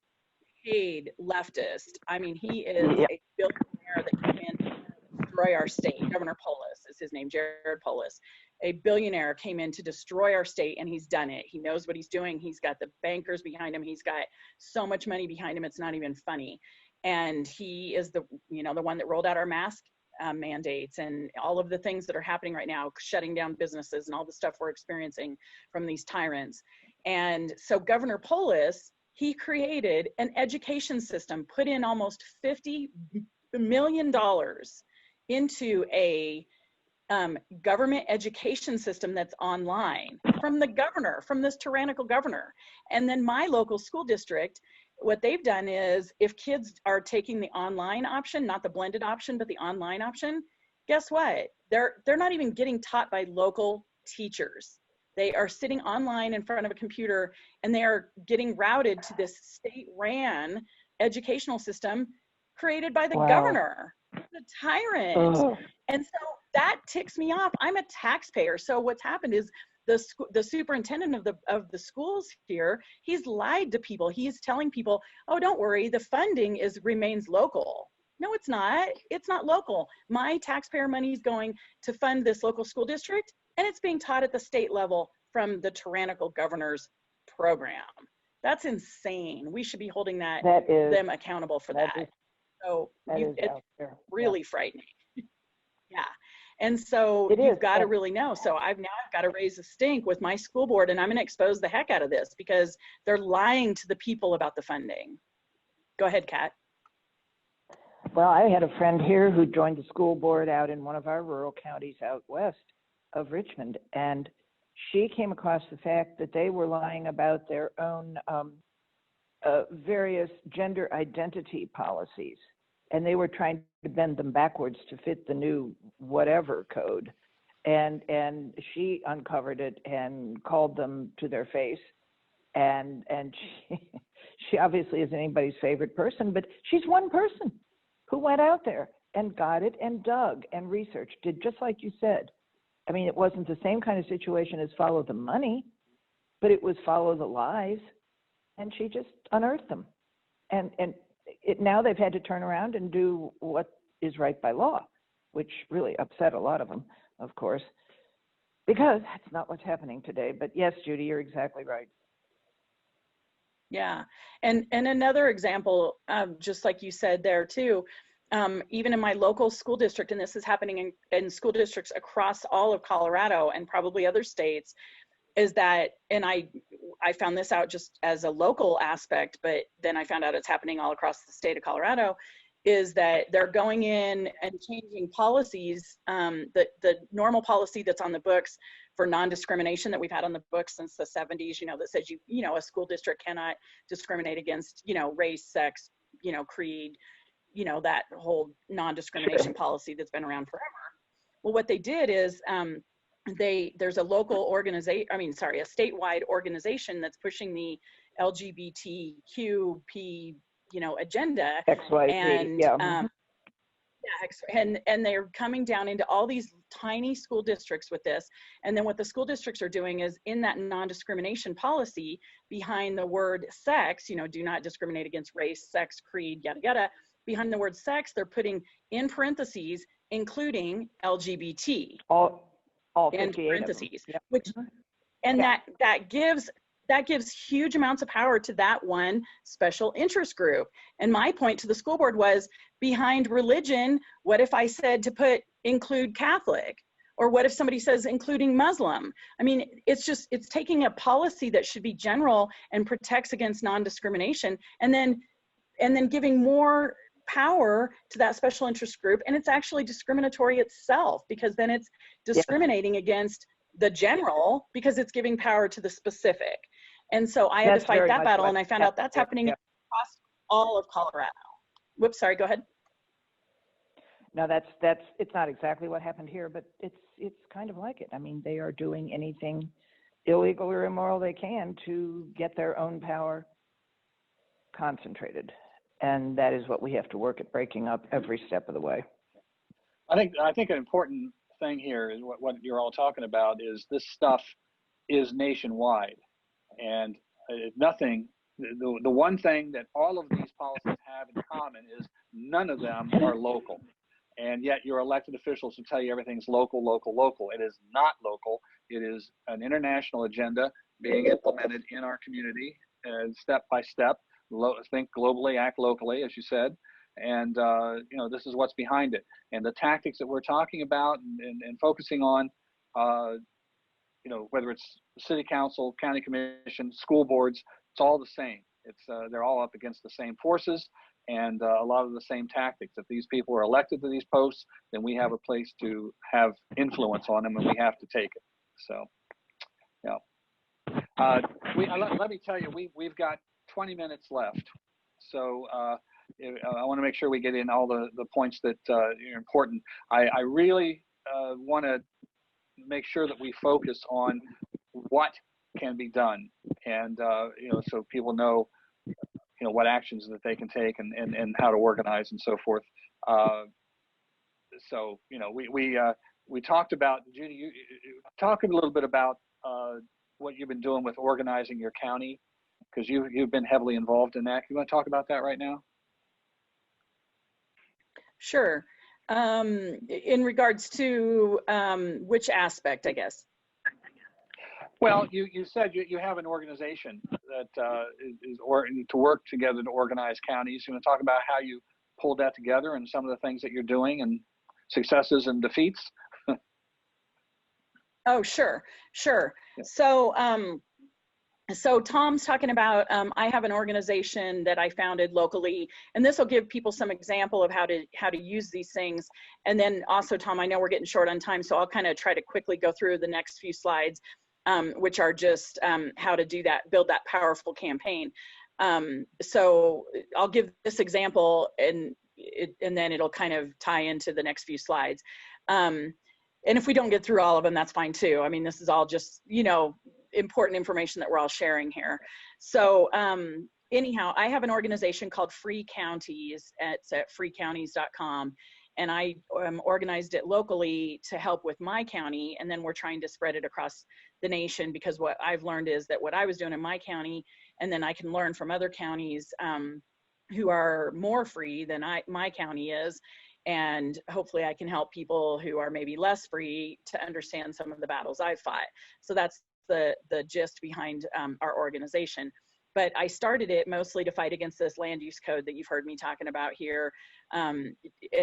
Speaker 3: paid leftist. I mean, he is a billionaire that came in to destroy our state. Governor Polis is his name, Jared Polis. A billionaire came in to destroy our state, and he's done it. He knows what he's doing. He's got the bankers behind him. He's got so much money behind him, it's not even funny. And he is the one that rolled out our mask mandates and all of the things that are happening right now, shutting down businesses and all the stuff we're experiencing from these tyrants. And so Governor Polis, he created an education system, put in almost $50 million into a government education system that's online from the governor, from this tyrannical governor. And then my local school district, what they've done is, if kids are taking the online option, not the blended option, but the online option, guess what? They're not even getting taught by local teachers. They are sitting online in front of a computer, and they are getting routed to this state-ran educational system created by the governor, the tyrant. Oh. And so that ticks me off. I'm a taxpayer. So what's happened is the superintendent of the schools here, he's lied to people. He's telling people, oh, don't worry, the funding remains local. No, it's not. It's not local. My taxpayer money is going to fund this local school district, and it's being taught at the state level from the tyrannical governor's program. That's insane. We should be holding them accountable for that. It's really frightening. Yeah. And so you've got to really know. So I've got to raise a stink with my school board, and I'm going to expose the heck out of this because they're lying to the people about the funding. Go ahead, Kat.
Speaker 5: Well, I had a friend here who joined the school board out in one of our rural counties out west of Richmond, and she came across the fact that they were lying about their own various gender identity policies. And they were trying to bend them backwards to fit the new whatever code. And she uncovered it and called them to their face. And she obviously isn't anybody's favorite person, but she's one person who went out there and got it and dug and researched, did just like you said. I mean, it wasn't the same kind of situation as follow the money, but it was follow the lies. And she just unearthed them. And now they've had to turn around and do what is right by law, which really upset a lot of them, of course, because that's not what's happening today. But yes, Judy, you're exactly right.
Speaker 3: Yeah. And another example, just like you said there too, even in my local school district, and this is happening in school districts across all of Colorado and probably other states, is that, and I found this out just as a local aspect, but then I found out it's happening all across the state of Colorado, is that they're going in and changing policies, the normal policy that's on the books for non-discrimination that we've had on the books since the 70s, that says a school district cannot discriminate against, race, sex, creed, that whole non-discrimination policy that's been around forever. Well, what they did is, there's a local organization, a statewide organization that's pushing the LGBTQP, agenda.
Speaker 5: XYZ,
Speaker 3: And
Speaker 5: yeah.
Speaker 3: and they're coming down into all these tiny school districts with this. And then what the school districts are doing is, in that non-discrimination policy, behind the word sex, do not discriminate against race, sex, creed, yada, yada, behind the word sex, they're putting in parentheses, including LGBT.
Speaker 5: All
Speaker 3: in
Speaker 5: 58
Speaker 3: parentheses,
Speaker 5: of them.
Speaker 3: which, and that gives huge amounts of power to that one special interest group. And my point to the school board was, behind religion, what if I said to include Catholic? Or what if somebody says including Muslim? I mean, it's taking a policy that should be general and protects against non-discrimination, and then giving more power to that special interest group. And it's actually discriminatory itself, because then it's discriminating against the general, because it's giving power to the specific. And so I had to fight that battle, and I found out that's happening across all of Colorado. Whoops, sorry, go ahead.
Speaker 5: No, it's not exactly what happened here, but it's kind of like it. I mean, they are doing anything illegal or immoral they can to get their own power concentrated. And that is what we have to work at breaking up every step of the way.
Speaker 1: I think an important thing here is what you're all talking about is this stuff is nationwide, and the one thing that all of these policies have in common is none of them are local. And yet your elected officials will tell you everything's local, local, local. It is not local. It is an international agenda being implemented in our community, step by step. Think globally, act locally, as you said. And, this is what's behind it. And the tactics that we're talking about and focusing on, whether it's city council, county commission, school boards, it's all the same. They're all up against the same forces and a lot of the same tactics. If these people are elected to these posts, then we have a place to have influence on them, and we have to take it. So, let me tell you, we've got 20 minutes left. So I want to make sure we get in all the points that are important. I really want to make sure that we focus on what can be done, and so people know what actions that they can take and how to organize and so forth. We talked about, Judy, you talk a little bit about what you've been doing with organizing your county, because you've been heavily involved in that. You want to talk about that right now?
Speaker 3: Sure. In regards to which aspect, I guess?
Speaker 1: Well, you said you have an organization that is to work together to organize counties. You want to talk about how you pulled that together and some of the things that you're doing and successes and defeats?
Speaker 3: Oh, sure. Yeah. So Tom's talking about, I have an organization that I founded locally, and this will give people some example of how to use these things. And then also, Tom, I know we're getting short on time, so I'll kind of try to quickly go through the next few slides, which are just how to do that, build that powerful campaign. So I'll give this example, and then it'll kind of tie into the next few slides. And if we don't get through all of them, that's fine too. I mean, this is all just, important information that we're all sharing here. So anyhow, I have an organization called Free Counties. It's at freecounties.com. And I organized it locally to help with my county. And then we're trying to spread it across the nation, because what I've learned is that what I was doing in my county, and then I can learn from other counties who are more free than my county is. And hopefully I can help people who are maybe less free to understand some of the battles I've fought. So that's the gist behind our organization. But I started it mostly to fight against this land use code that you've heard me talking about here. And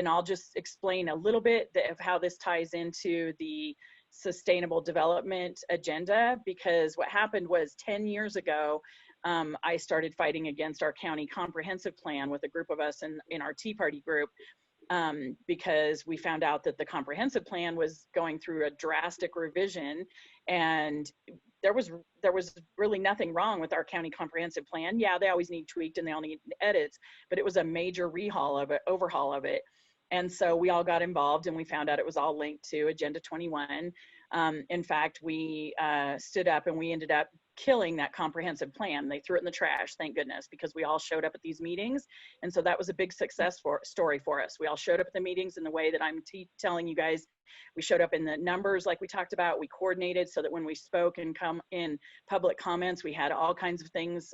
Speaker 3: I'll just explain a little bit of how this ties into the sustainable development agenda, because what happened was 10 years ago, I started fighting against our county comprehensive plan with a group of us in our Tea Party group, because we found out that the comprehensive plan was going through a drastic revision, and there was really nothing wrong with our county comprehensive plan. Yeah, they always need tweaked and they all need edits, but it was a major overhaul of it. And so we all got involved, and we found out it was all linked to Agenda 21. In fact, we stood up and we ended up killing that comprehensive plan. They threw it in the trash, thank goodness, because we all showed up at these meetings. And so that was a big success story for us. We all showed up at the meetings in the way that I'm telling you guys. We showed up in the numbers like we talked about. We coordinated so that when we spoke and come in public comments, we had all kinds of things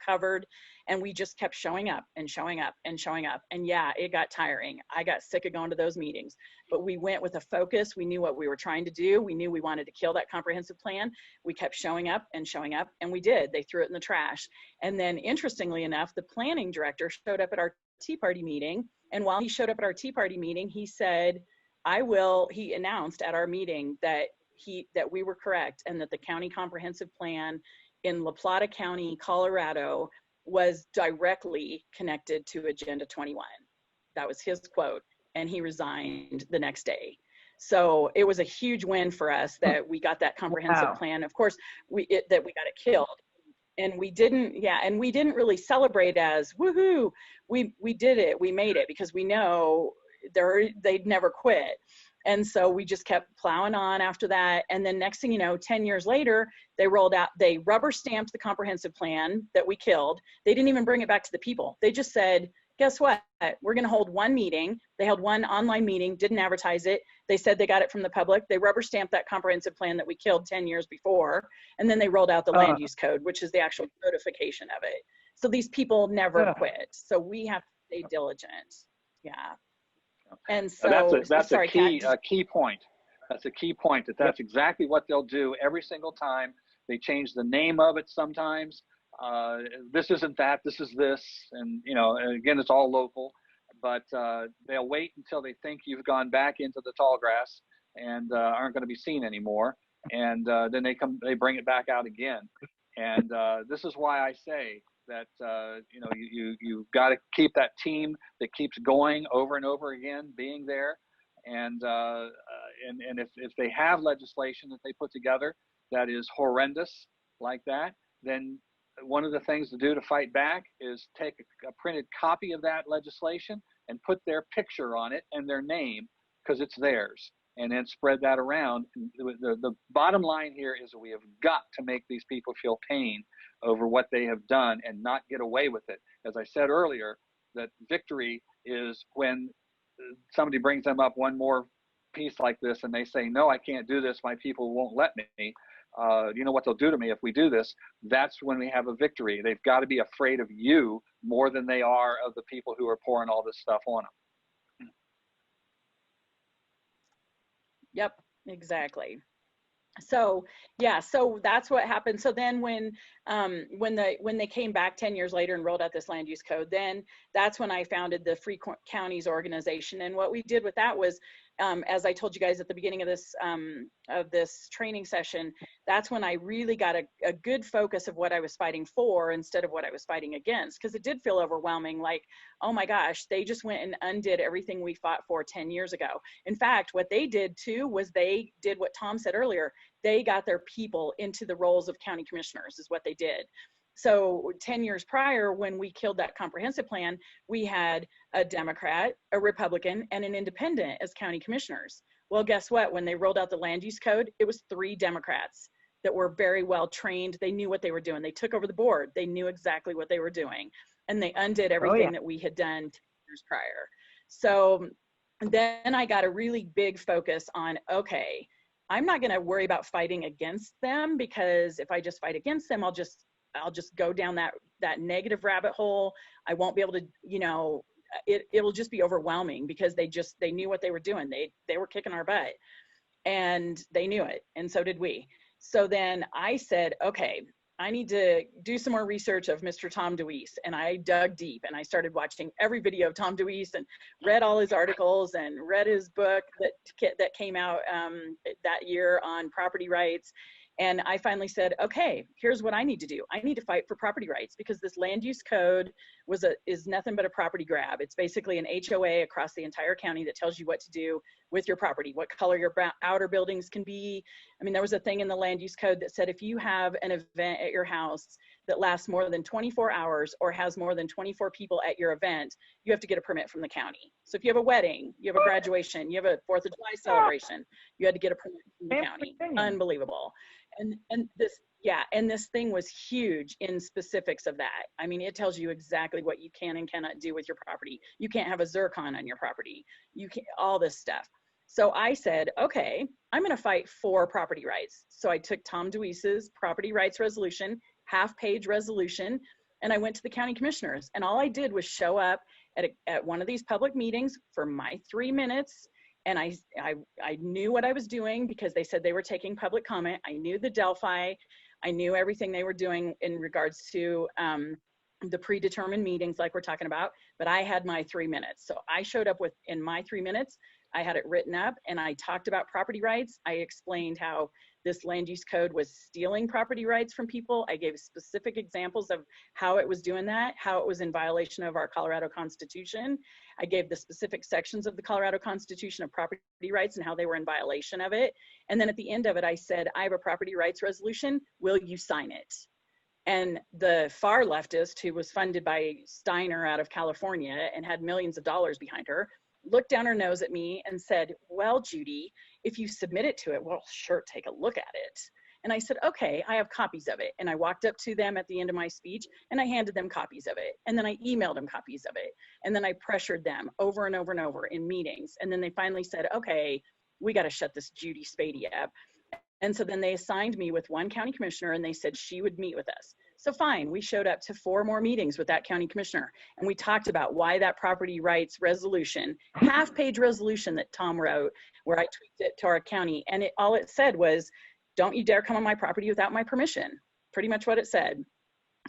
Speaker 3: covered, and we just kept showing up and showing up and showing up. And yeah, it got tiring. I got sick of going to those meetings, but we went with a focus. We knew what we were trying to do. We knew we wanted to kill that comprehensive plan. We kept showing up, and we did. They threw it in the trash. And then interestingly enough, the planning director showed up at our Tea Party meeting. And while he showed up at our Tea Party meeting, he said, he announced at our meeting that we were correct, and that the county comprehensive plan in La Plata County, Colorado, was directly connected to Agenda 21. That was his quote, and he resigned the next day. So it was a huge win for us that we got that comprehensive plan. Of course, that we got it killed, and we didn't really celebrate as woohoo. We did it, we made it, because we know they'd never quit. And so we just kept plowing on after that. And then next thing you know, 10 years later, they rubber stamped the comprehensive plan that we killed. They didn't even bring it back to the people. They just said, guess what? We're going to hold one meeting. They held one online meeting, didn't advertise it. They said they got it from the public. They rubber stamped that comprehensive plan that we killed 10 years before. And then they rolled out the land use code, which is the actual codification of it. So these people never quit. So we have to stay diligent. Yeah. And so
Speaker 1: that's a key point. That's a key point. That's exactly what they'll do every single time. They change the name of it sometimes. This isn't that. This is this, and and again, it's all local. But they'll wait until they think you've gone back into the tall grass and aren't going to be seen anymore, and then they bring it back out again. And this is why I say that you've got to keep that team that keeps going over and over again, being there, and if they have legislation that they put together that is horrendous like that, then one of the things to do to fight back is take a printed copy of that legislation and put their picture on it and their name, because it's theirs, and then spread that around. The bottom line here is that we have got to make these people feel pain over what they have done and not get away with it. As I said earlier, that victory is when somebody brings them up one more piece like this and they say, no, I can't do this. My people won't let me. You know what they'll do to me if we do this? That's when we have a victory. They've got to be afraid of you more than they are of the people who are pouring all this stuff on them.
Speaker 3: Yep, exactly. So yeah, so that's what happened. So then when they came back 10 years later and rolled out this land use code, then that's when I founded the Free Counties organization. And what we did with that was, as I told you guys at the beginning of this training session, that's when I really got a good focus of what I was fighting for instead of what I was fighting against, because it did feel overwhelming. Like, oh my gosh, they just went and undid everything we fought for 10 years ago. In fact, what they did too was they did what Tom said earlier. They got their people into the roles of county commissioners is what they did. So 10 years prior, when we killed that comprehensive plan, we had a Democrat, a Republican, and an independent as county commissioners. Well, guess what? When they rolled out the land use code, it was 3 Democrats that were very well trained. They knew what they were doing. They took over the board. They knew exactly what they were doing. And they undid everything that we had done 10 years prior. So then I got a really big focus on, okay, I'm not going to worry about fighting against them, because if I just fight against them, I'll just go down that negative rabbit hole. I won't be able to, it will just be overwhelming, because they knew what they were doing. They were kicking our butt, and they knew it. And so did we. So then I said, okay, I need to do some more research of Mr. Tom DeWeese. And I dug deep, and I started watching every video of Tom DeWeese and read all his articles and read his book that came out that year on property rights. And I finally said, okay, here's what I need to do. I need to fight for property rights, because this land use code is nothing but a property grab. It's basically an HOA across the entire county that tells you what to do with your property, what color your outer buildings can be. I mean, there was a thing in the land use code that said if you have an event at your house that lasts more than 24 hours or has more than 24 people at your event, you have to get a permit from the county. So if you have a wedding, you have a graduation, you have a 4th of July celebration, you had to get a permit from the county. Unbelievable. And this thing was huge in specifics of that. I mean, it tells you exactly what you can and cannot do with your property. You can't have a zircon on your property. You can't, all this stuff. So I said, okay, I'm going to fight for property rights. So I took Tom DeWeese's property rights resolution, half-page resolution, and I went to the county commissioners. And all I did was show up at one of these public meetings for my 3 minutes. And I knew what I was doing because they said they were taking public comment. I knew the Delphi. I knew everything they were doing in regards to the predetermined meetings like we're talking about, but I had my 3 minutes. So I showed up in my 3 minutes, I had it written up and I talked about property rights. I explained how this land use code was stealing property rights from people. I gave specific examples of how it was doing that, how it was in violation of our Colorado Constitution. I gave the specific sections of the Colorado Constitution of property rights and how they were in violation of it. And then at the end of it, I said, I have a property rights resolution. Will you sign it? And the far leftist, who was funded by Steiner out of California and had millions of dollars behind her, looked down her nose at me and said, well, Judy, if you submit it to it, we'll sure take a look at it. And I said, okay, I have copies of it. And I walked up to them at the end of my speech and I handed them copies of it. And then I emailed them copies of it. And then I pressured them over and over and over in meetings. And then they finally said, okay, we got to shut this Judy Spady up. And so then they assigned me with one county commissioner and they said she would meet with us. So fine, we showed up to 4 more meetings with that county commissioner. And we talked about why that property rights resolution, half-page resolution that Tom wrote, where I tweaked it to our county. And all it said was, don't you dare come on my property without my permission. Pretty much what it said.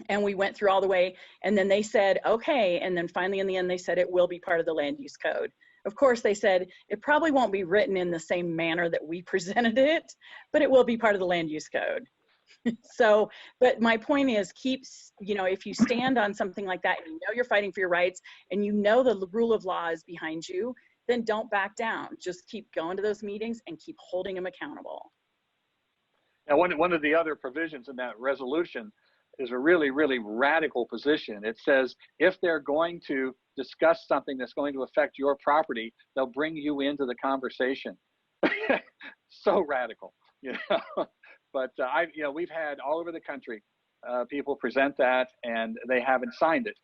Speaker 3: And we went through all the way. And then they said, okay. And then finally in the end, they said it will be part of the land use code. Of course, they said it probably won't be written in the same manner that we presented it, but it will be part of the land use code. So, but my point is, if you stand on something like that and you know you're fighting for your rights and you know the rule of law is behind you, then don't back down. Just keep going to those meetings and keep holding them accountable.
Speaker 1: Now, one of the other provisions in that resolution is a really, really radical position. It says if they're going to discuss something that's going to affect your property, they'll bring you into the conversation. So radical, But we've had all over the country people present that, and they haven't signed it.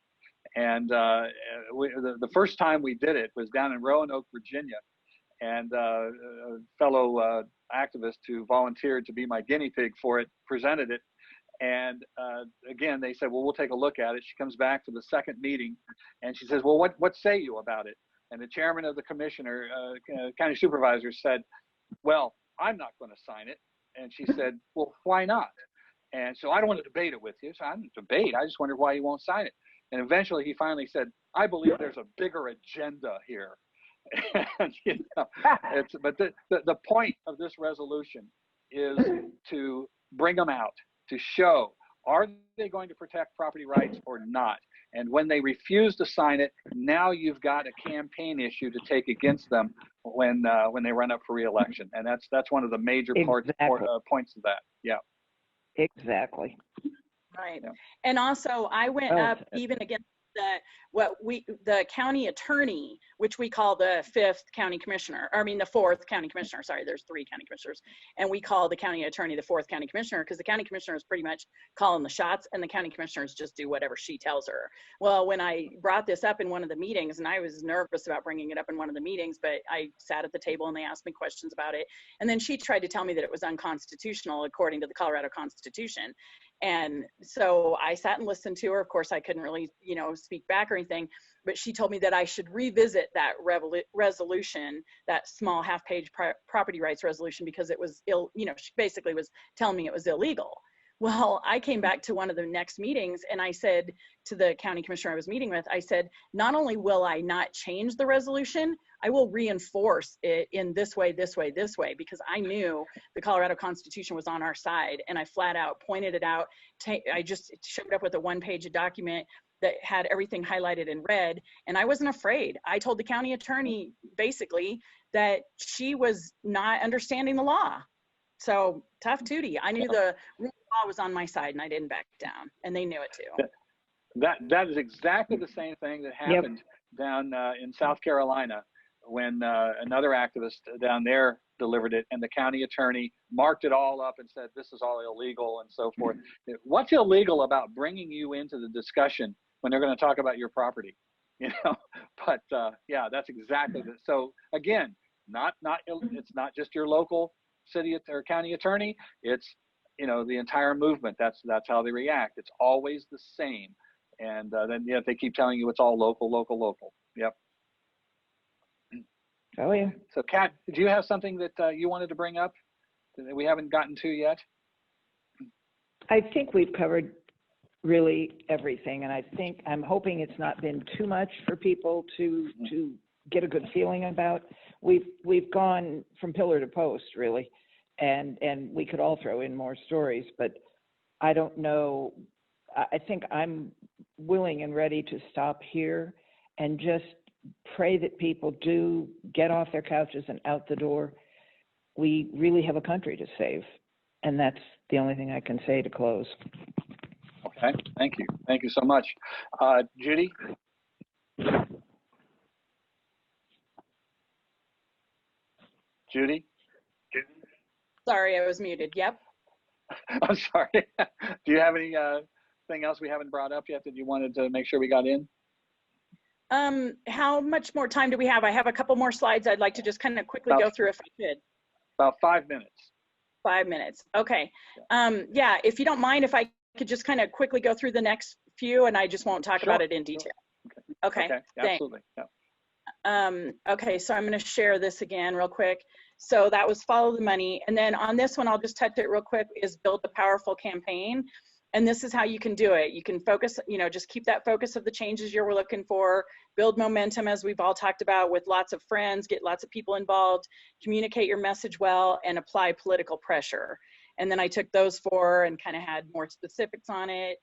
Speaker 1: And the first time we did it was down in Roanoke, Virginia, and a fellow activist who volunteered to be my guinea pig for it presented it. And again, they said, well, we'll take a look at it. She comes back to the second meeting, and she says, well, what say you about it? And the chairman of the commissioner, county supervisor, said, well, I'm not going to sign it. And she said, well, why not? And so I don't want to debate it with you. So I don't debate. I just wondered why you won't sign it. And eventually he finally said, I believe there's a bigger agenda here. And, but the point of this resolution is to bring them out, to show, are they going to protect property rights or not? And when they refuse to sign it, now you've got a campaign issue to take against them when they run up for re-election. And that's one of the major points of that. Yeah.
Speaker 5: Exactly.
Speaker 3: Right.
Speaker 1: Yeah.
Speaker 3: And also I went up even against the county attorney, which we call the the fourth county commissioner. Sorry, there's 3 county commissioners, and we call the county attorney the 4th county commissioner because the county commissioner is pretty much calling the shots, and the county commissioners just do whatever she tells her. Well, when I brought this up in one of the meetings, and I was nervous about bringing it up in one of the meetings, but I sat at the table and they asked me questions about it, and then she tried to tell me that it was unconstitutional according to the Colorado Constitution. And so I sat and listened to her. Of course, I couldn't really, speak back or anything, but she told me that I should revisit that resolution, that small half-page property rights resolution, because it was she basically was telling me it was illegal. Well, I came back to one of the next meetings and I said to the county commissioner I was meeting with, I said, not only will I not change the resolution, I will reinforce it in this way, because I knew the Colorado Constitution was on our side, and I flat out pointed it out. I just showed up with a 1-page document that had everything highlighted in red. And I wasn't afraid. I told the county attorney basically that she was not understanding the law. So tough tootie. I knew the rule of law was on my side and I didn't back down, and they knew it too.
Speaker 1: That is exactly the same thing that happened down in South Carolina when another activist down there delivered it, and the county attorney marked it all up and said, this is all illegal and so forth. What's illegal about bringing you into the discussion when they're going to talk about your property? But yeah, that's exactly the, so again, it's not just your local city or county attorney, it's the entire movement. That's how they react. It's always the same. And then they keep telling you it's all local. Yep.
Speaker 5: Oh yeah.
Speaker 1: So Kat, do you have something that you wanted to bring up that we haven't gotten to yet?
Speaker 5: I think we've covered really everything, and I'm hoping it's not been too much for people to get a good feeling about. We've gone from pillar to post really, and we could all throw in more stories, but I don't know. I think I'm willing and ready to stop here and just pray that people do get off their couches and out the door. We really have a country to save, and that's the only thing I can say to close.
Speaker 1: Okay, thank you. Thank you so much. Judy? Judy?
Speaker 3: Sorry, I was muted. Yep.
Speaker 1: I'm sorry. Do you have any thing else we haven't brought up yet that you wanted to make sure we got in?
Speaker 3: How much more time do we have? I have a couple more slides I'd like to just kind of quickly go through if I could.
Speaker 1: About 5 minutes.
Speaker 3: 5 minutes. Okay. Yeah, if you don't mind, if I could just kind of quickly go through the next few, and I just won't talk about it in detail. Okay.
Speaker 1: Absolutely. Yeah.
Speaker 3: Okay, so I'm going to share this again real quick. So that was follow the money. And then on this one, I'll just touch it real quick, is build a powerful campaign. And this is how you can do it. You can focus, just keep that focus of the changes you're looking for, build momentum, as we've all talked about, with lots of friends, get lots of people involved, communicate your message well, and apply political pressure. And then I took those 4 and kind of had more specifics on it.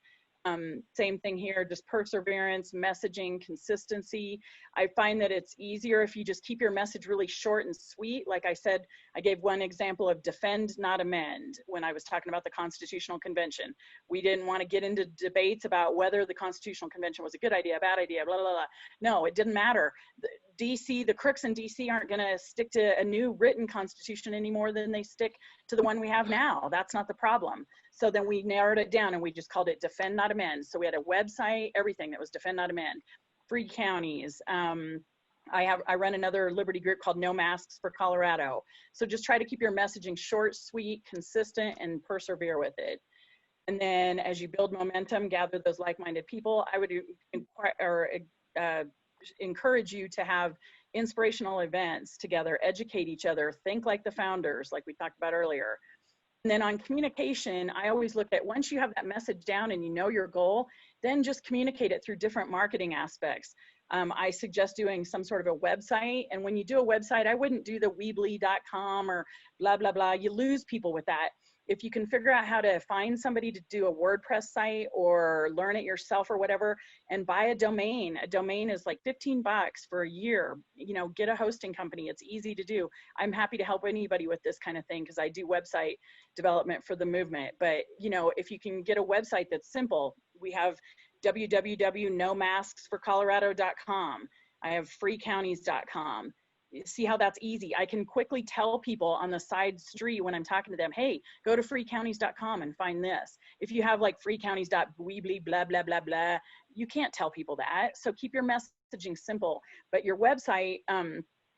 Speaker 3: Same thing here, just perseverance, messaging, consistency. I find that it's easier if you just keep your message really short and sweet. Like I said, I gave one example of defend, not amend, when I was talking about the Constitutional Convention. We didn't want to get into debates about whether the Constitutional Convention was a good idea, a bad idea, blah, blah, blah. No, it didn't matter. The crooks in DC aren't going to stick to a new written constitution any more than they stick to the one we have now. That's not the problem. So then we narrowed it down and we just called it defend, not amend. So we had a website, everything that was defend, not amend. Free counties. I run another liberty group called No Masks for Colorado. So just try to keep your messaging short, sweet, consistent, and persevere with it. And then as you build momentum, gather those like-minded people. I would encourage you to have inspirational events together, educate each other, think like the founders, like we talked about earlier. And then on communication, I always look at, once you have that message down and you know your goal, then just communicate it through different marketing aspects. I suggest doing some sort of a website. And when you do a website, I wouldn't do the Weebly.com or blah, blah, blah. You lose people with that. If you can figure out how to find somebody to do a WordPress site or learn it yourself or whatever, and buy a domain is like $15 for a year. Get a hosting company. It's easy to do. I'm happy to help anybody with this kind of thing because I do website development for the movement. But if you can get a website that's simple, we have www.nomasksforcolorado.com. I have freecounties.com. See how that's easy. I can quickly tell people on the side street when I'm talking to them, hey, go to freecounties.com and find this. If you have like freecounties.weebly, blah, blah, blah, blah, you can't tell people that. So keep your messaging simple. But your website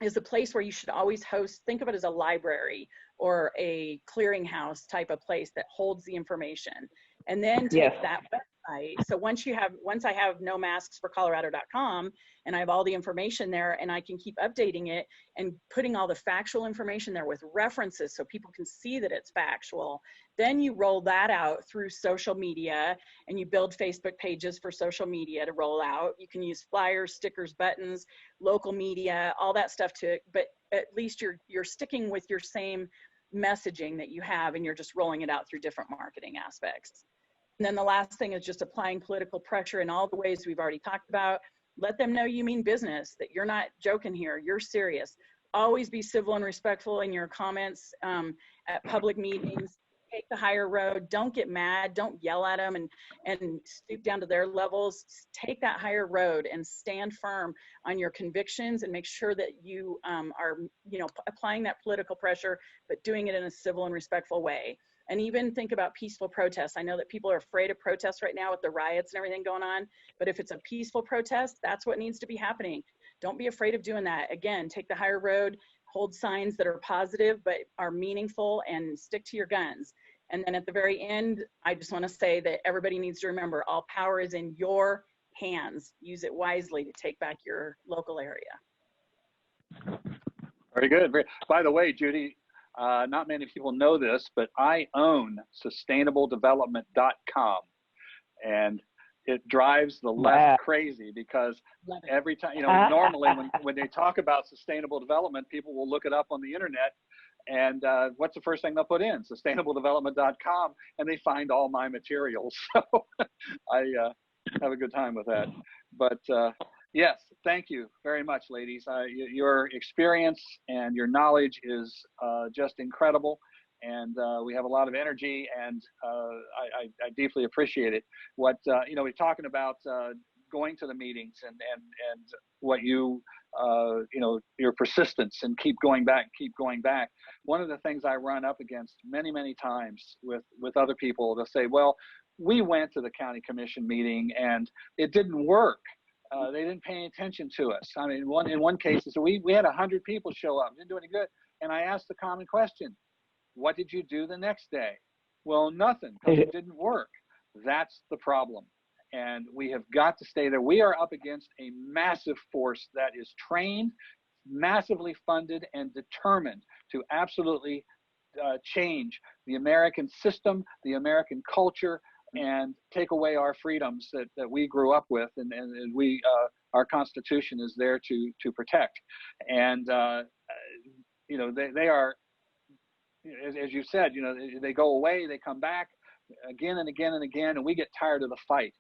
Speaker 3: is a place where you should always host. Think of it as a library or a clearinghouse type of place that holds the information. And then take that website. So once I have nomasksforcolorado.com and I have all the information there and I can keep updating it and putting all the factual information there with references so people can see that it's factual, then you roll that out through social media and you build Facebook pages for social media to roll out. You can use flyers, stickers, buttons, local media, all that stuff but at least you're sticking with your same messaging that you have and you're just rolling it out through different marketing aspects. And then the last thing is just applying political pressure in all the ways we've already talked about. Let them know you mean business, that you're not joking here, you're serious. Always be civil and respectful in your comments at public meetings. Take the higher road. Don't get mad. Don't yell at them and stoop down to their levels. Take that higher road and stand firm on your convictions and make sure that you are, applying that political pressure, but doing it in a civil and respectful way. And even think about peaceful protests. I know that people are afraid of protests right now with the riots and everything going on, but if it's a peaceful protest, that's what needs to be happening. Don't be afraid of doing that. Again, take the higher road, hold signs that are positive but are meaningful, and stick to your guns. And then at the very end, I just want to say that everybody needs to remember all power is in your hands. Use it wisely to take back your local area.
Speaker 1: Very good. By the way, Judy, not many people know this, but I own sustainabledevelopment.com, and it drives the left crazy because every time, normally when they talk about sustainable development, people will look it up on the internet, and what's the first thing they'll put in? Sustainabledevelopment.com, and they find all my materials. So I have a good time with that. But yes, thank you very much, ladies. Your experience and your knowledge is just incredible. And we have a lot of energy, and I deeply appreciate it. What we're talking about going to the meetings and what your persistence and keep going back. One of the things I run up against many times with other people, they'll say, well, we went to the county commission meeting and it didn't work. They didn't pay attention to us. I mean, in one case, so we had 100 people show up, didn't do any good. And I asked the common question, what did you do the next day? Well, nothing, because it didn't work. That's the problem. And we have got to stay there. We are up against a massive force that is trained, massively funded, and determined to absolutely change the American system, the American culture, and take away our freedoms that we grew up with, and we our Constitution is there to protect. And they are, as you said, they go away, they come back again and again and again, and we get tired of the fight.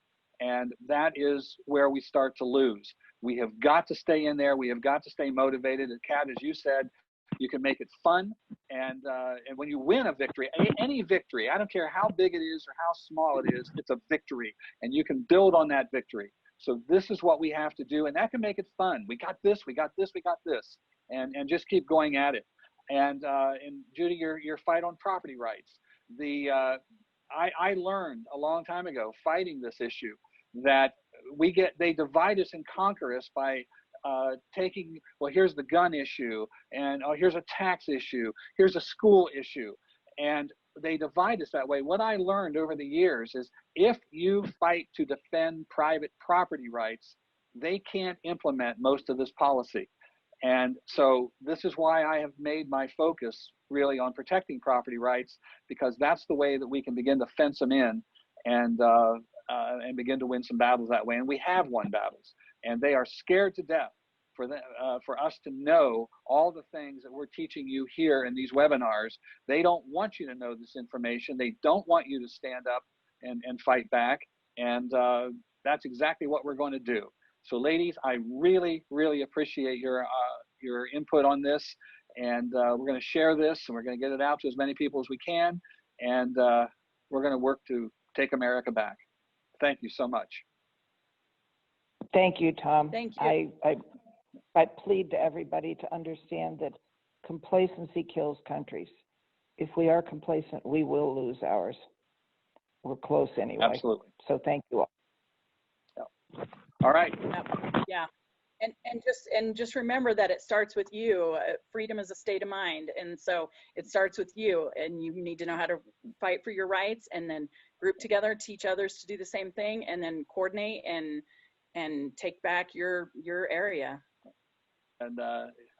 Speaker 1: And that is where we start to lose. We have got to stay in there. We have got to stay motivated. And Kat, as you said, you can make it fun. And when you win a victory, any victory, I don't care how big it is or how small it is, it's a victory. And you can build on that victory. So this is what we have to do. And that can make it fun. We got this, we got this, we got this. And just keep going at it. And Judy, your fight on property rights. I learned a long time ago, fighting this issue, that they divide us and conquer us by taking, well, here's the gun issue, and oh, here's a tax issue, here's a school issue, and they divide us that way. What I learned over the years is if you fight to defend private property rights, they can't implement most of this policy. And so this is why I have made my focus really on protecting property rights, because that's the way that we can begin to fence them in and begin to win some battles that way. And we have won battles, and they are scared to death for us to know all the things that we're teaching you here in these webinars. They don't want you to know this information. They don't want you to stand up and fight back. And that's exactly what we're going to do. So ladies, I really, really appreciate your input on this. And we're going to share this, and we're going to get it out to as many people as we can. And we're going to work to take America back. Thank you so much.
Speaker 5: Thank you, Tom.
Speaker 3: Thank you.
Speaker 5: I plead to everybody to understand that complacency kills countries. If we are complacent, we will lose ours. We're close anyway.
Speaker 1: Absolutely.
Speaker 5: So thank you all.
Speaker 1: Yeah. All right.
Speaker 3: Yeah. And just remember that it starts with you. Freedom is a state of mind. And so it starts with you, and you need to know how to fight for your rights, and then group together, teach others to do the same thing, and then coordinate and take back your area. And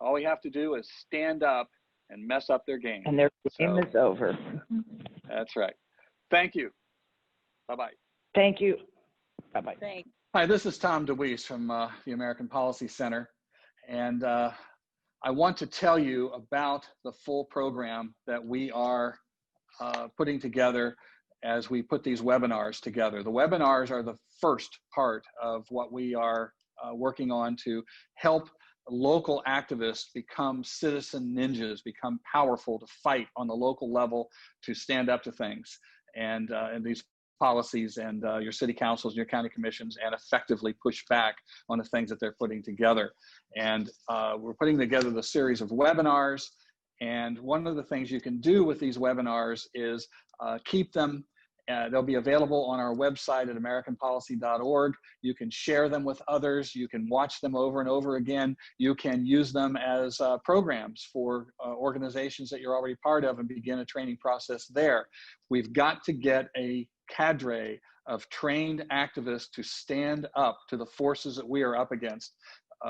Speaker 1: all we have to do is stand up and mess up their game.
Speaker 5: And their game is over.
Speaker 1: That's right. Thank you. Bye-bye.
Speaker 5: Thank you. Bye-bye.
Speaker 3: Thanks.
Speaker 1: Hi, this is Tom DeWeese from the American Policy Center. And I want to tell you about the full program that we are putting together as we put these webinars together. The webinars are the first part of what we are working on to help local activists become citizen ninjas, become powerful to fight on the local level, to stand up to things and these policies and your city councils and your county commissions, and effectively push back on the things that they're putting together. And we're putting together the series of webinars. And one of the things you can do with these webinars is keep them. They'll be available on our website at americanpolicy.org. You can share them with others. You can watch them over and over again. You can use them as programs for organizations that you're already part of and begin a training process there. We've got to get a cadre of trained activists to stand up to the forces that we are up against.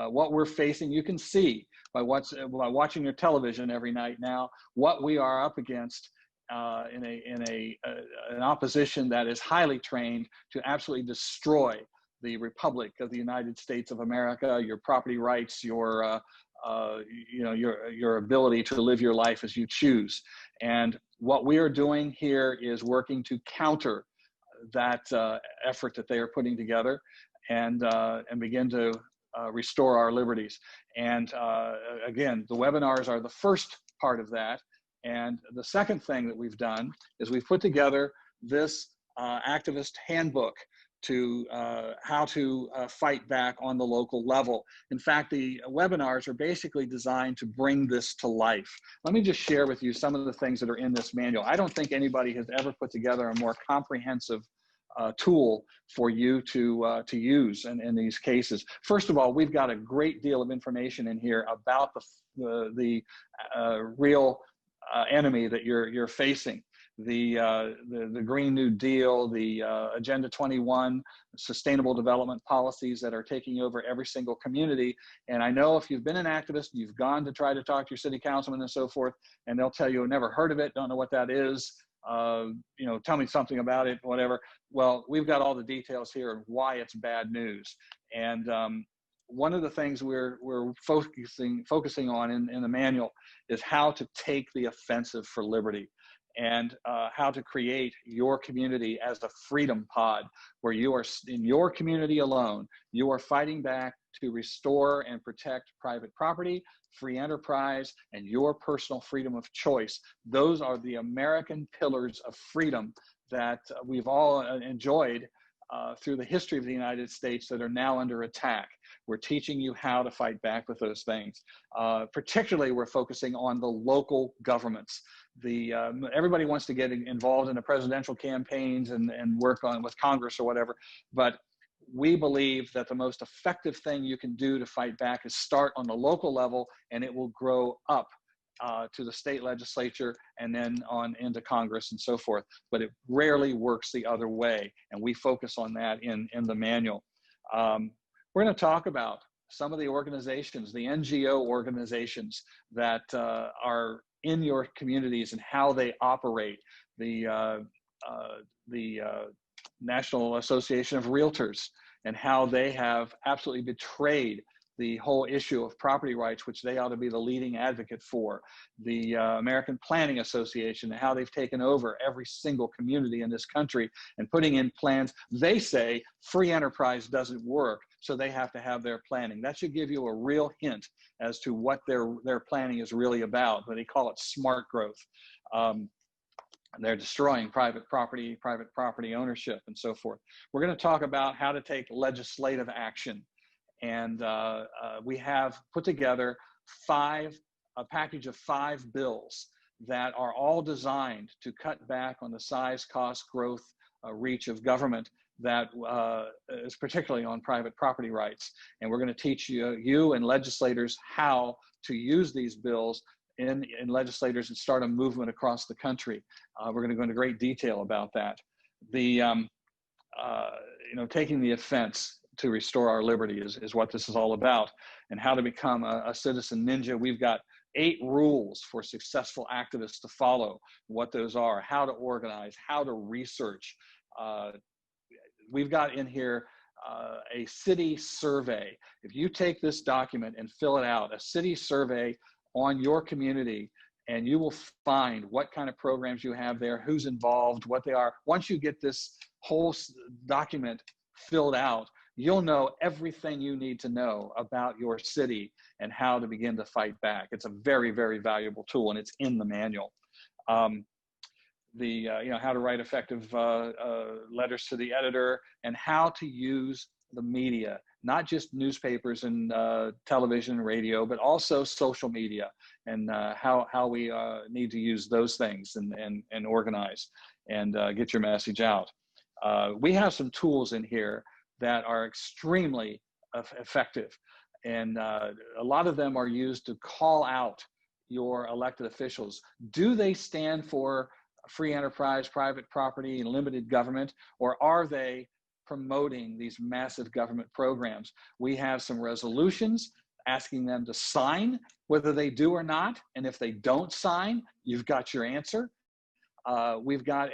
Speaker 1: What we're facing, you can see by watching your television every night now, what we are up against in an opposition that is highly trained to absolutely destroy the Republic of the United States of America, your property rights, your ability to live your life as you choose. And what we are doing here is working to counter that effort that they are putting together, and begin to restore our liberties. And again, the webinars are the first part of that. And the second thing that we've done is we've put together this activist handbook to how to fight back on the local level. In fact, the webinars are basically designed to bring this to life. Let me just share with you some of the things that are in this manual. I don't think anybody has ever put together a more comprehensive tool for you to use in these cases. First of all, we've got a great deal of information in here about the real enemy that you're facing. The Green New Deal, the Agenda 21, sustainable development policies that are taking over every single community. And I know if you've been an activist, you've gone to try to talk to your city councilman and so forth, and they'll tell you, never heard of it, don't know what that is, tell me something about it, whatever. Well, we've got all the details here of why it's bad news. And one of the things we're focusing on in the manual is how to take the offensive for liberty, and how to create your community as a freedom pod, where you are in your community alone. You are fighting back to restore and protect private property, free enterprise, and your personal freedom of choice. Those are the American pillars of freedom that we've all enjoyed through the history of the United States that are now under attack. We're teaching you how to fight back with those things. Particularly, we're focusing on the local governments. Everybody wants to get involved in the presidential campaigns and work on with Congress or whatever, but we believe that the most effective thing you can do to fight back is start on the local level, and it will grow up to the state legislature and then on into Congress and so forth. But it rarely works the other way, and we focus on that in the manual. We're going to talk about some of the organizations, the NGO organizations that are in your communities and how they operate. The National Association of Realtors, and how they have absolutely betrayed the whole issue of property rights, which they ought to be the leading advocate for. The American Planning Association, and how they've taken over every single community in this country and putting in plans. They say free enterprise doesn't work, so they have to have their planning. That should give you a real hint as to what their planning is really about, but they call it smart growth. They're destroying private property ownership, and so forth. We're going to talk about how to take legislative action. And we have put together a package of 5 bills that are all designed to cut back on the size, cost, growth, reach of government that is particularly on private property rights. And we're going to teach you and legislators how to use these bills in legislators and start a movement across the country. We're going to go into great detail about that. Taking the offense to restore our liberty is what this is all about, and how to become a citizen ninja. We've got 8 rules for successful activists to follow, what those are, how to organize, how to research. We've got in here a city survey. If you take this document and fill it out, a city survey on your community, and you will find what kind of programs you have there, who's involved, what they are. Once you get this whole document filled out, you'll know everything you need to know about your city and how to begin to fight back. It's a very, very valuable tool, and it's in the manual. How to write effective letters to the editor, and how to use the media, not just newspapers and television and radio, but also social media, and how we need to use those things and organize and get your message out. We have some tools in here that are extremely effective, and a lot of them are used to call out your elected officials. Do they stand for free enterprise, private property, and limited government, or are they promoting these massive government programs? We have some resolutions asking them to sign, whether they do or not, and if they don't sign, you've got your answer. We've got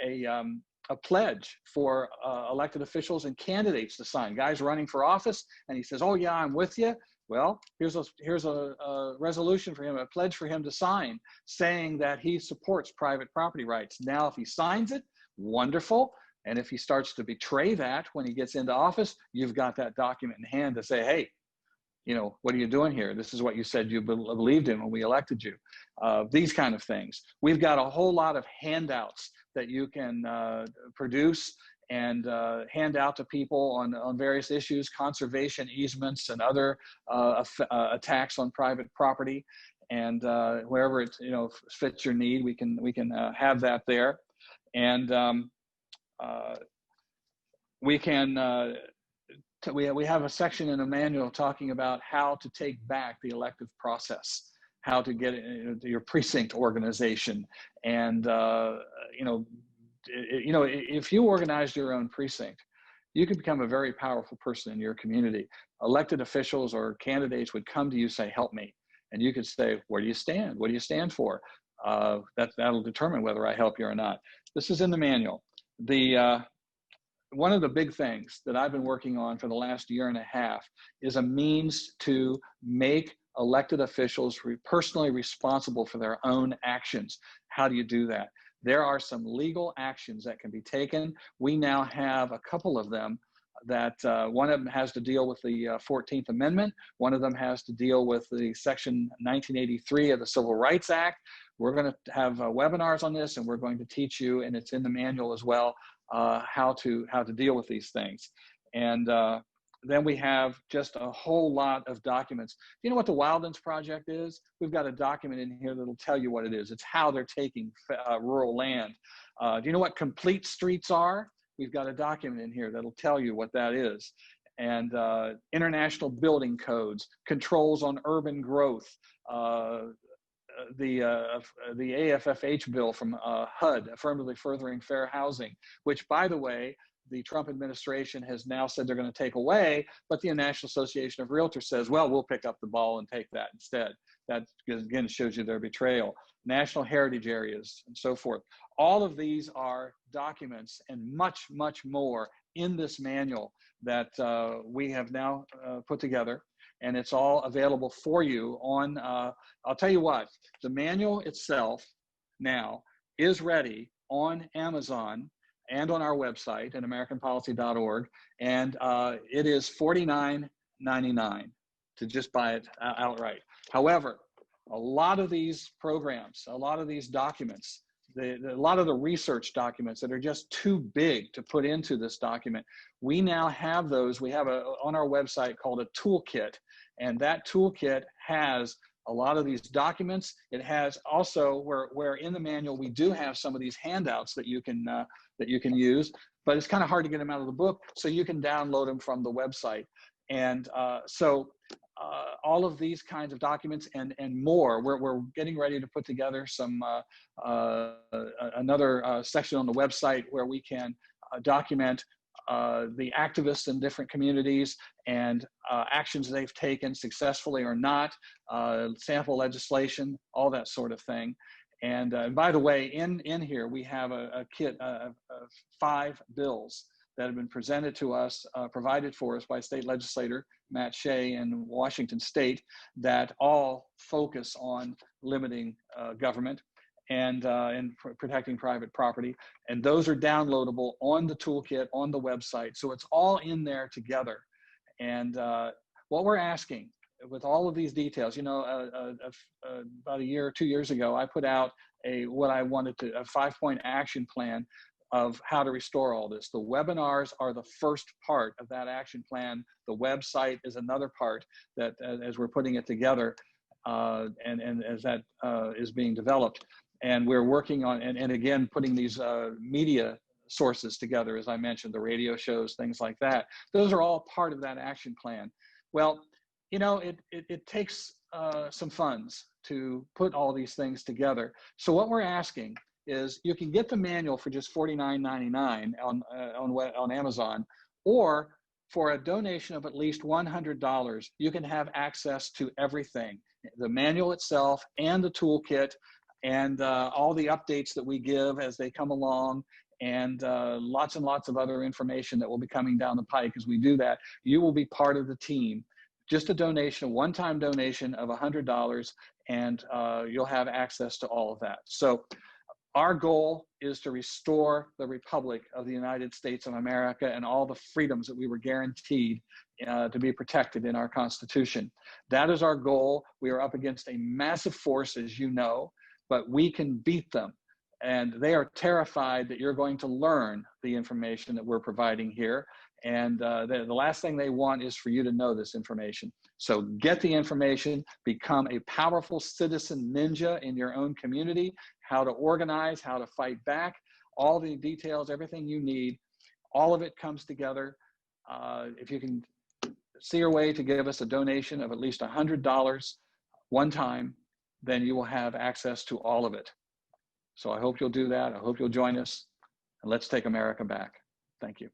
Speaker 1: a pledge for elected officials and candidates to sign. Guys running for office, and he says, "Oh yeah, I'm with you." Well, here's a resolution for him, a pledge for him to sign, saying that he supports private property rights. Now, if he signs it, wonderful. And if he starts to betray that when he gets into office, you've got that document in hand to say, "Hey, what are you doing here? This is what you said you believed in when we elected you." These kind of things. We've got a whole lot of handouts that you can produce and hand out to people on various issues, conservation easements and other attacks on private property. And wherever it fits your need, we can have that there. And we have a section in the manual talking about how to take back the elective process, how to get it into your precinct organization. And if you organized your own precinct, you could become a very powerful person in your community. Elected officials or candidates would come to you, say, "Help me." And you could say, "Where do you stand? What do you stand for?" That'll determine whether I help you or not. This is in the manual. One of the big things that I've been working on for the last year and a half is a means to make elected officials personally responsible for their own actions. How do you do that? There are some legal actions that can be taken. We now have a couple of them that one of them has to deal with the 14th Amendment. One of them has to deal with the Section 1983 of the Civil Rights Act. We're going to have webinars on this, and we're going to teach you, and it's in the manual as well, how to deal with these things. And then we have just a whole lot of documents. Do you know what the Wildlands Project is? We've got a document in here that'll tell you what it is. It's how they're taking rural land. Do you know what complete streets are? We've got a document in here that'll tell you what that is. And international building codes, controls on urban growth, the AFFH bill from HUD, Affirmatively Furthering Fair Housing, which, by the way, the Trump administration has now said they're going to take away, but the National Association of Realtors says, well, we'll pick up the ball and take that instead. That, again, shows you their betrayal. National heritage areas and so forth. All of these are documents and much, much more in this manual that we have now put together, and it's all available for you on, I'll tell you what, the manual itself now is ready on Amazon and on our website at americanpolicy.org, and it is $49.99 to just buy it outright. However, a lot of these programs, a lot of these documents, a lot of the research documents that are just too big to put into this document, we now have those. We have on our website called a toolkit, and that toolkit has a lot of these documents. It has also where in the manual we do have some of these handouts that you can use, but it's kind of hard to get them out of the book, so you can download them from the website. And all of these kinds of documents and more, we're getting ready to put together some another section on the website where we can document the activists in different communities and actions they've taken successfully or not, sample legislation, all that sort of thing. And by the way, in here we have a kit of 5 bills that have been presented to us, provided for us by state legislator Matt Shea in Washington State, that all focus on limiting government and protecting private property. And those are downloadable on the toolkit, on the website. So it's all in there together. And what we're asking with all of these details, you know, about a year or 2 years ago, I put out a 5-point action plan of how to restore all this. The webinars are the first part of that action plan. The website is another part that, as we're putting it together, and as that is being developed. And we're working on, and again, putting these media sources together, as I mentioned, the radio shows, things like that. Those are all part of that action plan. Well, you know, it takes some funds to put all these things together. So what we're asking is, you can get the manual for just $49.99 on Amazon, or for a donation of at least $100, you can have access to everything, the manual itself and the toolkit, and all the updates that we give as they come along, and lots and lots of other information that will be coming down the pike as we do that. You will be part of the team. Just a donation, a one-time donation of $100, and you'll have access to all of that. So our goal is to restore the Republic of the United States of America and all the freedoms that we were guaranteed to be protected in our Constitution. That is our goal. We are up against a massive force, as you know, but we can beat them. And they are terrified that you're going to learn the information that we're providing here. And the last thing they want is for you to know this information. So get the information, become a powerful citizen ninja in your own community, how to organize, how to fight back, all the details, everything you need, all of it comes together. If you can see your way to give us a donation of at least $100 one time, then you will have access to all of it. So I hope you'll do that. I hope you'll join us, and let's take America back. Thank you.